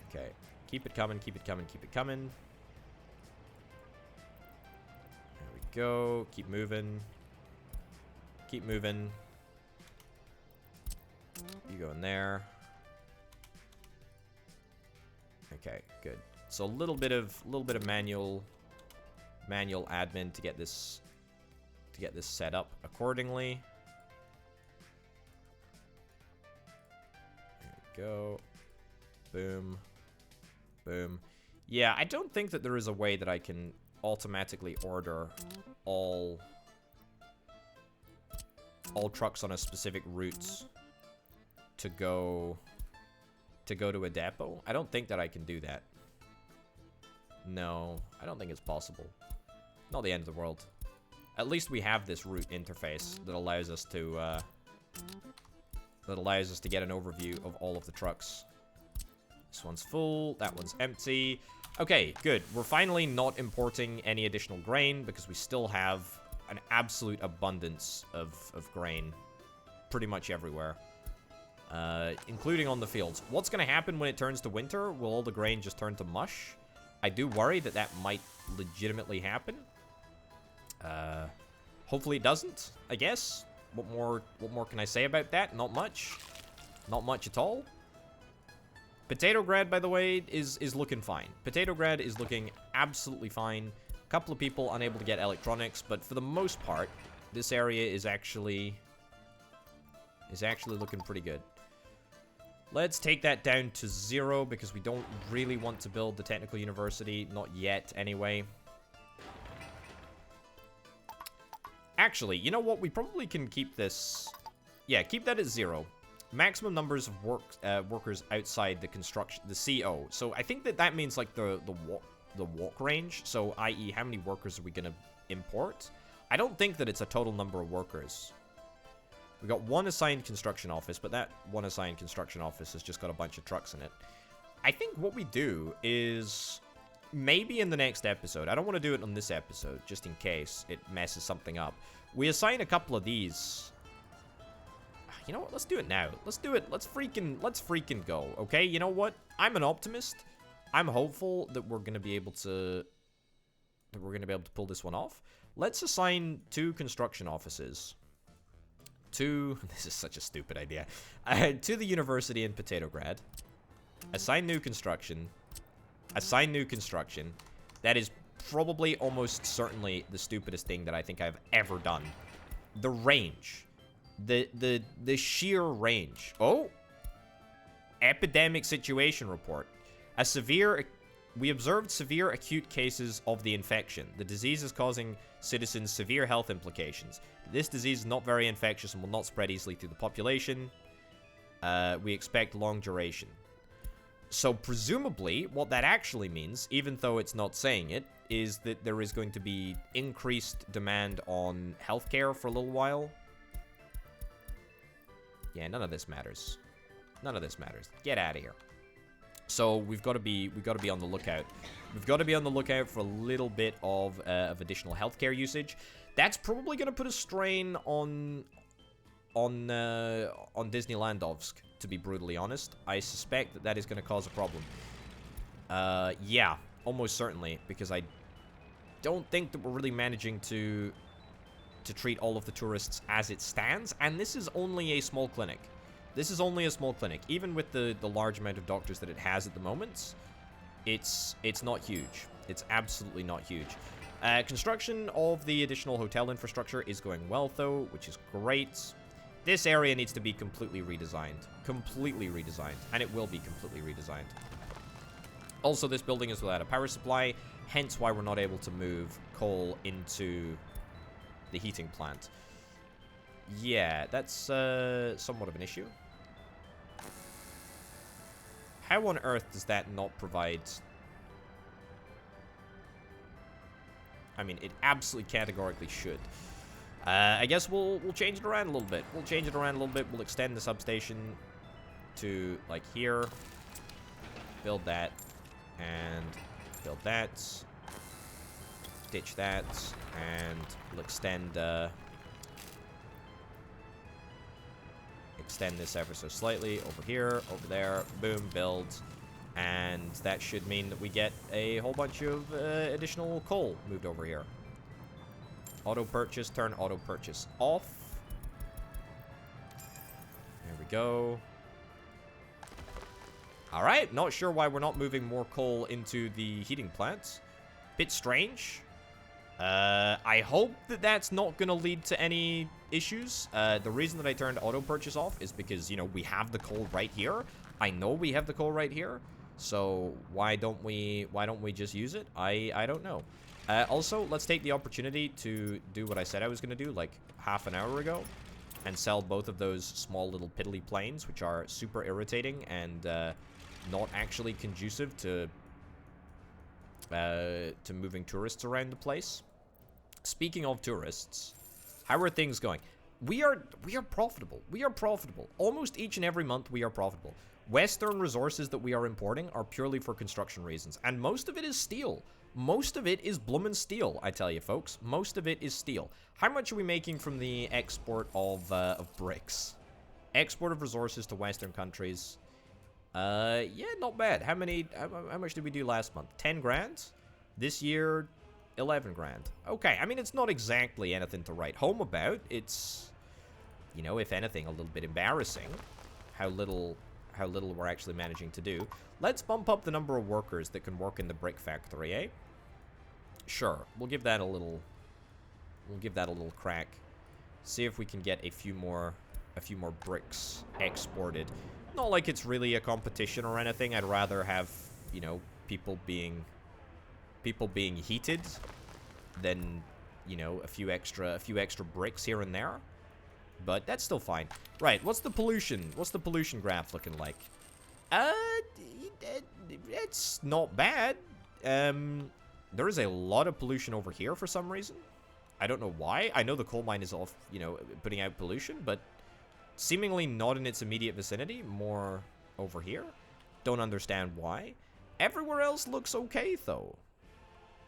Okay. Keep it coming, keep it coming, keep it coming. There we go. Keep moving. Keep moving. You go in there. Okay, good. So a little bit of manual admin to get this set up accordingly. There we go. Boom. Boom. Yeah, I don't think that there is a way that I can automatically order all trucks on a specific route to go to a depot. I don't think that I can do that. No, I don't think it's possible. Not the end of the world. At least we have this route interface that allows us to get an overview of all of the trucks. This one's full. That one's empty. Okay, good. We're finally not importing any additional grain because we still have an absolute abundance of grain pretty much everywhere. Including on the fields. What's going to happen when it turns to winter? Will all the grain just turn to mush? I do worry that that might legitimately happen. Hopefully it doesn't, I guess. What more can I say about that? Not much. Not much at all. Potatograd, by the way, is looking fine. Potatograd is looking absolutely fine. A couple of people unable to get electronics, but for the most part, this area is actually looking pretty good. Let's take that down to 0 because we don't really want to build the technical university. Not yet, anyway. Actually, you know what? We probably can keep this... Yeah, keep that at 0. Maximum numbers of workers outside the construction... The CO. So I think that means, like, the walk range. So, i.e., how many workers are we going to import? I don't think that it's a total number of workers. We got one assigned construction office, but that one assigned construction office has just got a bunch of trucks in it. I think what we do is maybe in the next episode. I don't want to do it on this episode, just in case it messes something up. We assign a couple of these. You know what? Let's do it now. Let's do it. Let's freaking go. Okay? You know what? I'm an optimist. I'm hopeful that we're gonna be able to pull this one off. Let's assign 2 construction offices. This is such a stupid idea. To the university in Potatograd. Assign new construction. Assign new construction. That is probably almost certainly the stupidest thing that I think I've ever done. The range. The sheer range. Oh! Epidemic situation report. We observed severe acute cases of the infection. The disease is causing citizens severe health implications. This disease is not very infectious and will not spread easily through the population. We expect long duration. So presumably, what that actually means, even though it's not saying it, is that there is going to be increased demand on healthcare for a little while. Yeah, none of this matters. None of this matters. Get out of here. So we've got to be on the lookout. We've got to be on the lookout for a little bit of additional healthcare usage. That's probably going to put a strain on Disneylandovsk, to be brutally honest. I suspect that is going to cause a problem. Yeah, almost certainly, because I don't think that we're really managing to treat all of the tourists as it stands, and this is only a small clinic. This is only a small clinic. Even with the large amount of doctors that it has at the moment, it's not huge. It's absolutely not huge. Construction of the additional hotel infrastructure is going well, though, which is great. This area needs to be completely redesigned. Completely redesigned. And it will be completely redesigned. Also, this building is without a power supply, hence why we're not able to move coal into the heating plant. Yeah, that's somewhat of an issue. How on earth does that not provide... I mean, it absolutely categorically should. I guess we'll change it around a little bit. We'll change it around a little bit. We'll extend the substation to, like, here. Build that. And build that. Ditch that. And we'll extend this ever so slightly. Over here, over there. Boom, build. And that should mean that we get a whole bunch of additional coal moved over here. Auto purchase, turn auto purchase off. There we go. Alright, not sure why we're not moving more coal into the heating plants. Bit strange. I hope that that's not going to lead to any issues. The reason that I turned auto purchase off is because, you know, we have the coal right here. I know we have the coal right here. So why don't we just use it? I don't know. Also, let's take the opportunity to do what I said I was going to do like half an hour ago and sell both of those small little piddly planes, which are super irritating and not actually conducive to moving tourists around the place. Speaking of tourists, how are things going? We are profitable. We are profitable. Almost each and every month we are profitable. Western resources that we are importing are purely for construction reasons. And most of it is steel. Most of it is bloomin' steel, I tell you, folks. Most of it is steel. How much are we making from the export of bricks? Export of resources to Western countries. Yeah, not bad. How much did we do last month? 10 grand? This year, 11 grand. Okay, I mean, it's not exactly anything to write home about. It's, you know, if anything, a little bit embarrassing how little we're actually managing to do. Let's bump up the number of workers that can work in the brick factory, eh? Sure, we'll give that a little crack. See if we can get a few more bricks exported. Not like it's really a competition or anything. I'd rather have, you know, people being heated than, you know, a few extra bricks here and there. But that's still fine. Right, what's the pollution graph looking like? It's not bad. There is a lot of pollution over here for some reason. I don't know why. I know the coal mine is off, you know, putting out pollution, but seemingly not in its immediate vicinity, more over here. Don't understand why. Everywhere else looks okay, though.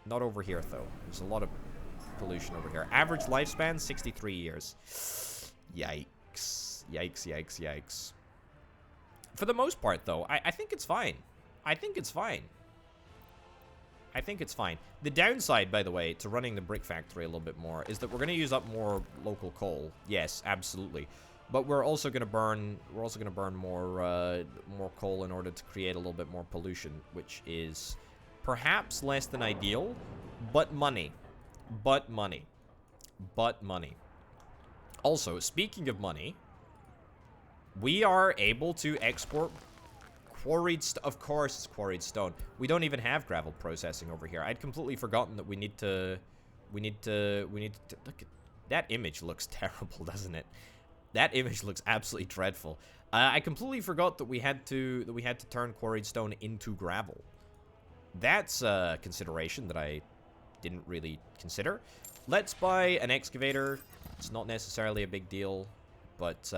Not over here, though. There's a lot of pollution over here. Average lifespan, 63 years. Yikes. Yikes, yikes, yikes. For the most part, though, I think it's fine. I think it's fine. I think it's fine. The downside, by the way, to running the brick factory a little bit more is that we're going to use up more local coal. Yes, absolutely. But we're also going to burn more coal in order to create a little bit more pollution, which is perhaps less than ideal, but money. But money. But money. Also, speaking of money, we are able to export quarried of course it's quarried stone. We don't even have gravel processing over here. I'd completely forgotten that we need to look at that image. Looks terrible, doesn't it? That image looks absolutely dreadful. I completely forgot that we had to turn quarried stone into gravel. That's a consideration that I didn't really consider. Let's buy an excavator. It's not necessarily a big deal, but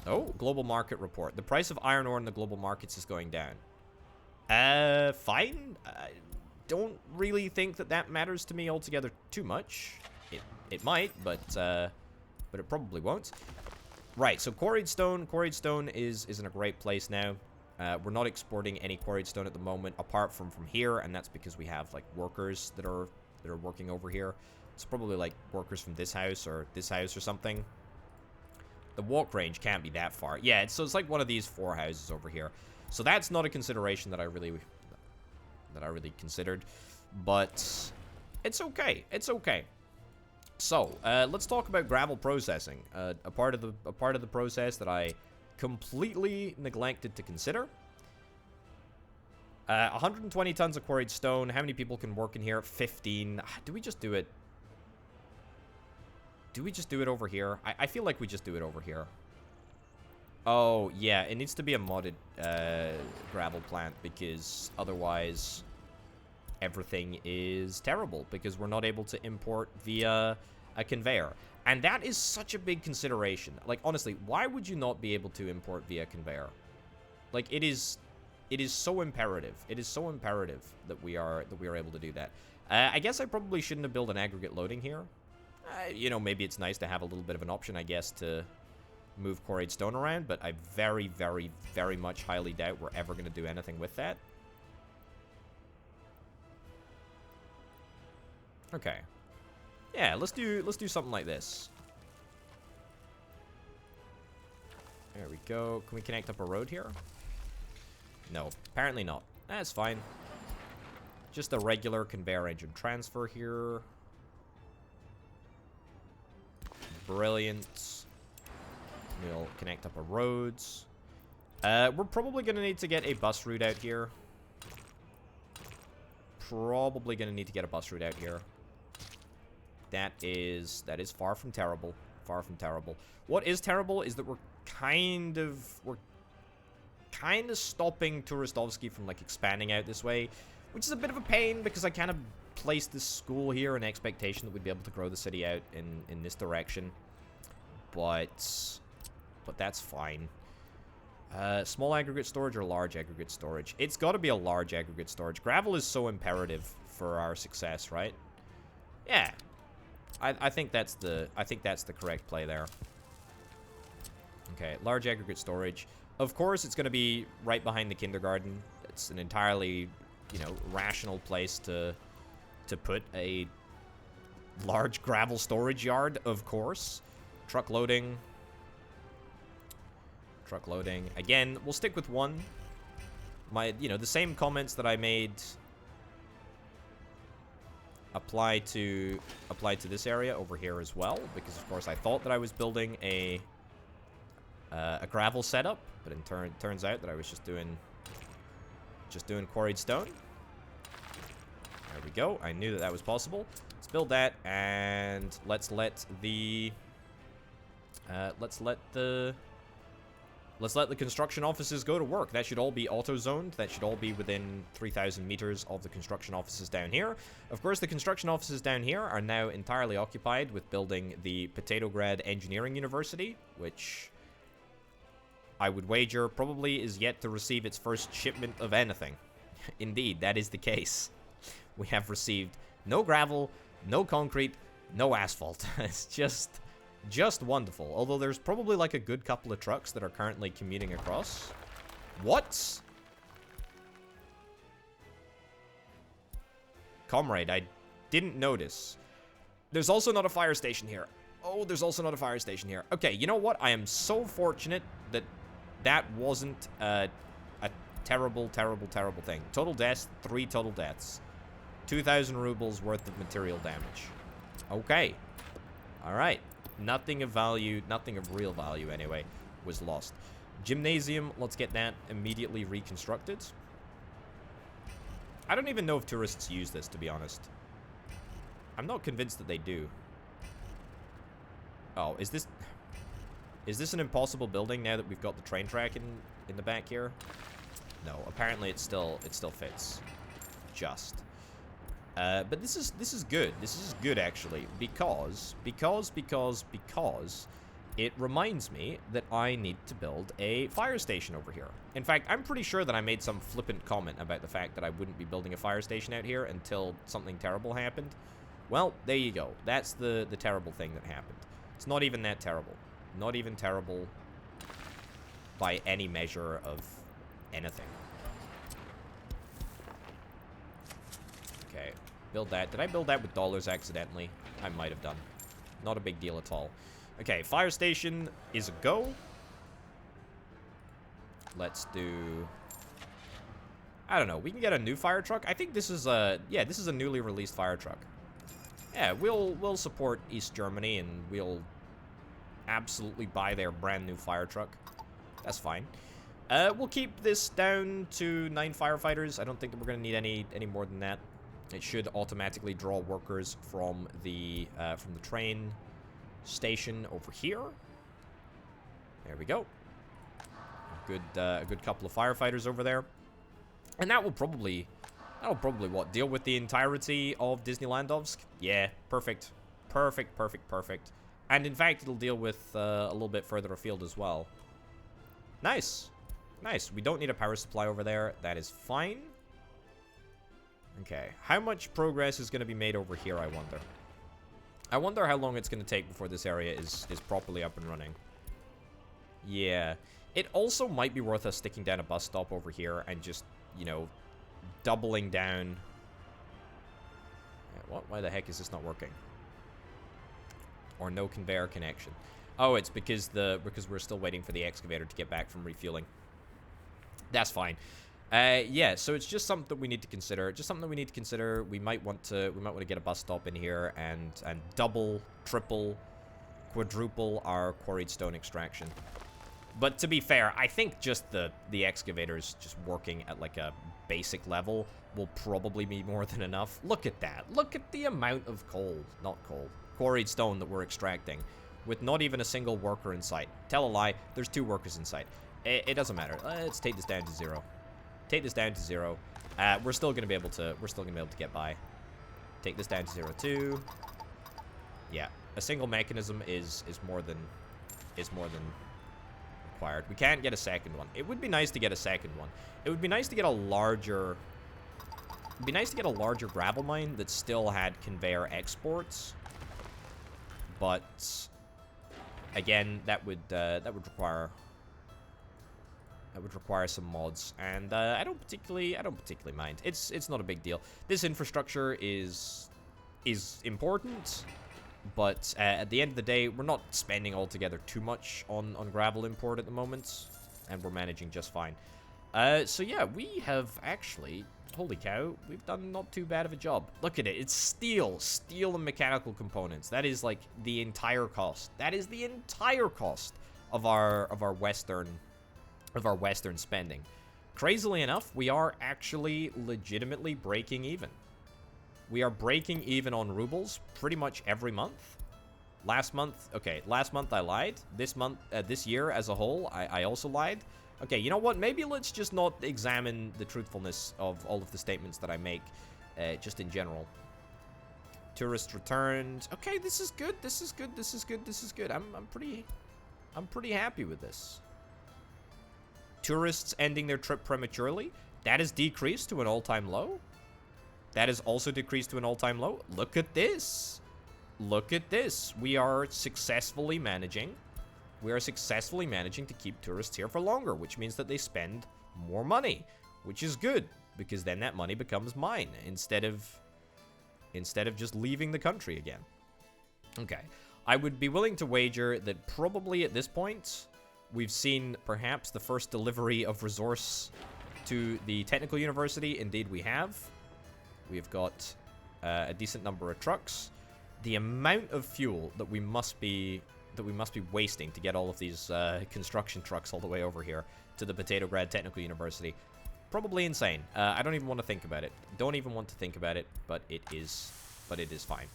oh, global market report. The price of iron ore in the global markets is going down. Fine. I don't really think that matters to me altogether too much. It might, but it probably won't. Right, so quarried stone is in a great place now. We're not exporting any quarried stone at the moment, apart from here, and that's because we have like workers that are working over here. It's probably like workers from this house or something. The walk range can't be that far. Yeah, so it's like one of these 4 houses over here. So that's not a consideration that I really considered, but it's okay. It's okay. So let's talk about gravel processing. A part of the process that I completely neglected to consider. 120 tons of quarried stone. How many people can work in here? 15. Do we just do it? Do we just do it over here? I feel like we just do it over here. Oh, yeah. It needs to be a modded gravel plant because otherwise everything is terrible because we're not able to import via a conveyor. And that is such a big consideration. Like, honestly, why would you not be able to import via conveyor? Like, it is so imperative. It is so imperative that we are able to do that. I guess I probably shouldn't have built an aggregate loading here. You know, maybe it's nice to have a little bit of an option, I guess, to move quarried stone around, but I very, very, very much highly doubt we're ever going to do anything with that. Okay. Yeah, let's do something like this. There we go. Can we connect up a road here? No, apparently not. That's fine. Just a regular conveyor engine transfer here. Brilliant. We'll connect up our roads. We're probably going to need to get a bus route out here. Probably going to need to get a bus route out here. That is far from terrible. Far from terrible. What is terrible is that we're kind of stopping Turistovsky from like expanding out this way, which is a bit of a pain because I kind of placed this school here in expectation that we'd be able to grow the city out in this direction. But that's fine. Small aggregate storage or large aggregate storage? It's got to be a large aggregate storage. Gravel is so imperative for our success, right? Yeah. I think that's the correct play there. Okay, large aggregate storage. Of course, it's going to be right behind the kindergarten. It's an entirely, you know, rational place to put a large gravel storage yard, of course. Truck loading. Truck loading. Again, we'll stick with one. You know, the same comments that I made apply to this area over here as well, because of course I thought that I was building a gravel setup, but in turns out that I was just doing quarried stone. There we go. I knew that that was possible. Let's build that, and let's let the construction offices go to work. That should all be auto-zoned. That should all be within 3,000 meters of the construction offices down here. Of course, the construction offices down here are now entirely occupied with building the Potatograd Engineering University, which I would wager probably is yet to receive its first shipment of anything. Indeed, that is the case. We have received no gravel, no concrete, no asphalt. It's just wonderful. Although there's probably like a good couple of trucks that are currently commuting across. What? Comrade, I didn't notice. There's also not a fire station here. Oh, there's also not a fire station here. Okay, you know what? I am so fortunate that that wasn't a terrible, terrible, terrible thing. Total deaths, 3 total deaths. 2,000 rubles worth of material damage. Okay. Alright. Nothing of value, nothing of real value anyway, was lost. Gymnasium, let's get that immediately reconstructed. I don't even know if tourists use this, to be honest. I'm not convinced that they do. Oh, is this an impossible building now that we've got the train track in the back here? No, apparently it still fits. Just. But this is good. This is good, actually, because it reminds me that I need to build a fire station over here. In fact, I'm pretty sure that I made some flippant comment about the fact that I wouldn't be building a fire station out here until something terrible happened. Well, there you go. That's the terrible thing that happened. It's not even that terrible. Not even terrible by any measure of anything. Okay, build that. Did I build that with dollars accidentally? I might have done. Not a big deal at all. Okay, fire station is a go. Let's do... I don't know. We can get a new fire truck. I think this is a... Yeah, this is a newly released fire truck. Yeah, we'll support East Germany, and we'll absolutely buy their brand new fire truck. That's fine. We'll keep this down to 9 firefighters. I don't think that we're going to need any more than that. It should automatically draw workers from the train station over here. There we go. A good couple of firefighters over there, and that'll probably what, deal with the entirety of Disneylandovsk. Yeah, perfect. And in fact, it'll deal with a little bit further afield as well. Nice. We don't need a power supply over there. That is fine. Okay, how much progress is going to be made over here, I wonder? I wonder how long it's going to take before this area is properly up and running. Yeah. It also might be worth us sticking down a bus stop over here and just, you know, doubling down. What? Why the heck is this not working? Or no conveyor connection. Oh, it's because we're still waiting for the excavator to get back from refueling. That's fine. Yeah, so it's just something that we need to consider. We might want to get a bus stop in here and double, triple, quadruple our quarried stone extraction. But to be fair, I think just the excavators just working at like a basic level will probably be more than enough. Look at that. Look at the amount of quarried stone that we're extracting with not even a single worker in sight. Tell a lie, there's 2 workers in sight. It doesn't matter. Let's take this down to 0. Take this down to 0. We're still gonna be able to get by. Take this down to 0 too. Yeah, a single mechanism is more than required. We can't get a second one. It would be nice to get a second one. It would be nice to get a larger... It'd be nice to get a larger gravel mine that still had conveyor exports. But... Again, that would require... That would require some mods, and I don't particularly mind. It's not a big deal. This infrastructure is important, but at the end of the day, we're not spending altogether too much on gravel import at the moment, and we're managing just fine. So yeah, we have actually, holy cow, we've done not too bad of a job. Look at it, it's steel and mechanical components. That is like the entire cost. That is the entire cost of our Western spending. Crazily enough, we are actually legitimately breaking even. We are breaking even on rubles pretty much every month. Last month I lied. This year as a whole, I also lied. Okay, you know what? Maybe let's just not examine the truthfulness of all of the statements that I make, just in general. Tourists returned. Okay, this is good. This is good. This is good. This is good. I'm pretty happy with this. Tourists ending their trip prematurely. That is decreased to an all-time low. That is also decreased to an all-time low. Look at this. Look at this. We are successfully managing to keep tourists here for longer, which means that they spend more money, which is good, because then that money becomes mine instead of just leaving the country again. Okay. I would be willing to wager that probably at this point, we've seen perhaps the first delivery of resource to the technical university. Indeed, we have. We've got a decent number of trucks. The amount of fuel that we must be wasting to get all of these construction trucks all the way over here to the Potatograd Technical University, probably insane. I don't even want to think about it. Don't even want to think about it, but it is fine.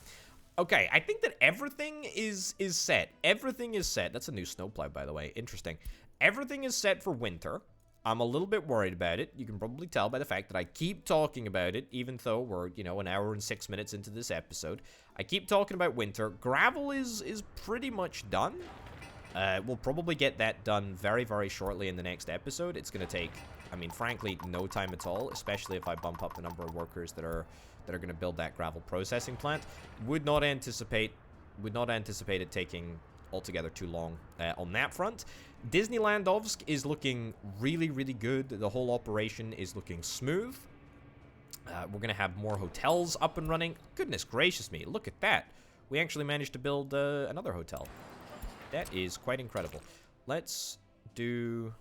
Okay, I think that everything is set. Everything is set. That's a new snowplow, by the way. Interesting. Everything is set for winter. I'm a little bit worried about it. You can probably tell by the fact that I keep talking about it, even though we're, you know, an hour and 6 minutes into this episode. I keep talking about winter. Gravel is pretty much done. We'll probably get that done very, very shortly in the next episode. It's going to take, I mean, frankly, no time at all, especially if I bump up the number of workers that are going to build that gravel processing plant. Would not anticipate it taking altogether too long on that front. Disneylandovsk is looking really, really good. The whole operation is looking smooth. We're going to have more hotels up and running. Goodness gracious me, look at that. We actually managed to build another hotel. That is quite incredible. Let's do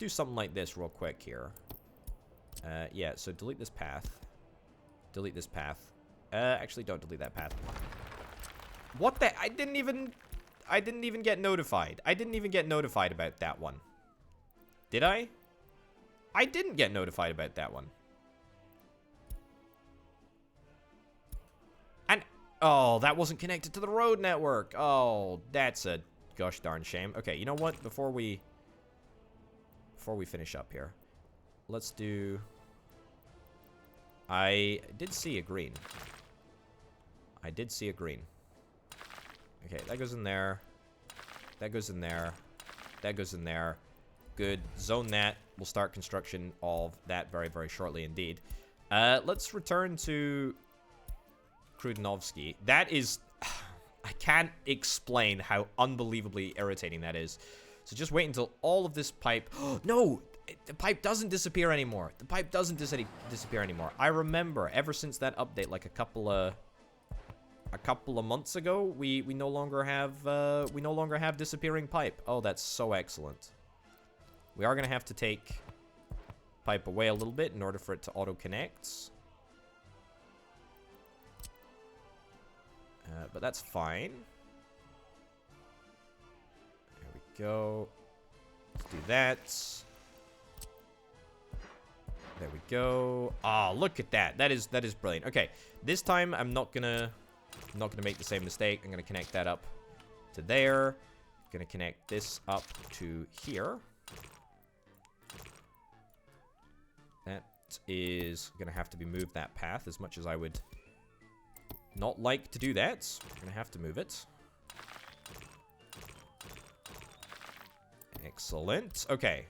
something like this real quick here. Yeah, so delete this path. Delete this path. Actually, don't delete that path. What the? I didn't even get notified. I didn't even get notified about that one. Did I? I didn't get notified about that one. And, oh, that wasn't connected to the road network. Oh, that's a gosh darn shame. Okay, you know what? Before we finish up here, let's do... I did see a green. I did see a green. Okay, that goes in there. That goes in there. That goes in there. Good. Zone that. We'll start construction of that very, very shortly indeed. Let's return to Krudenovsky. That is... I can't explain how unbelievably irritating that is. So just wait until all of this pipe... No! The pipe doesn't disappear anymore. The pipe doesn't disappear anymore. I remember ever since that update, like a couple of months ago, we no longer have disappearing pipe. Oh, that's so excellent. We are gonna have to take pipe away a little bit in order for it to auto connect. But that's fine. There we go. Let's do that. There we go. Ah, look at that. That is brilliant. Okay, this time I'm not gonna make the same mistake. I'm gonna connect that up to there. Gonna connect this up to here. That is gonna have to be moved, that path, as much as I would not like to do that. I'm gonna have to move it. Excellent. Okay.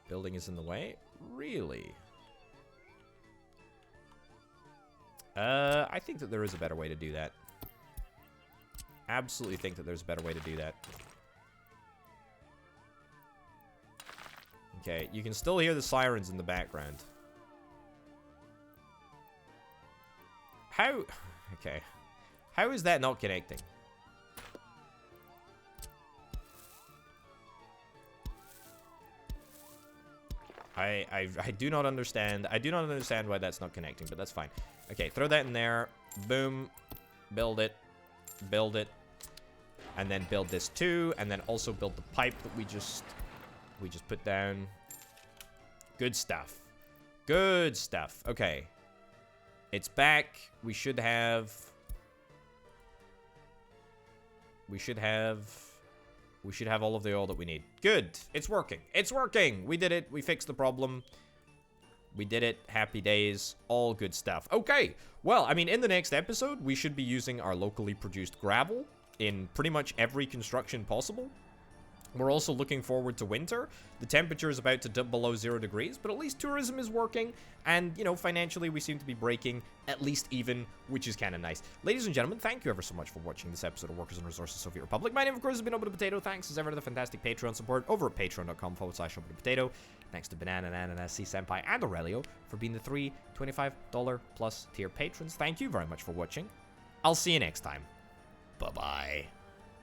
Building is in the way? Really? I think that there is a better way to do that. Absolutely think that there's a better way to do that. Okay, you can still hear the sirens in the background. How... Okay. How is that not connecting? I do not understand. I do not understand why that's not connecting, but that's fine. Okay, throw that in there. Boom. Build it. Build it. And then build this too. And then also build the pipe that we just put down. Good stuff. Good stuff. Okay. It's back. We should have all of the oil that we need. Good. It's working. It's working. We did it. We fixed the problem. We did it. Happy days. All good stuff. Okay. Well, I mean, in the next episode, we should be using our locally produced gravel in pretty much every construction possible. We're also looking forward to winter. The temperature is about to dip below 0 degrees, but at least tourism is working. And, you know, financially, we seem to be breaking at least even, which is kind of nice. Ladies and gentlemen, thank you ever so much for watching this episode of Workers and Resources Soviet Republic. My name, of course, has been Open Potato. Thanks as ever to the fantastic Patreon support over at patreon.com/OpenPotato. Thanks to Banana, Ananas, C-Senpai, and Aurelio for being the 3 $25 plus tier patrons. Thank you very much for watching. I'll see you next time. Bye-bye.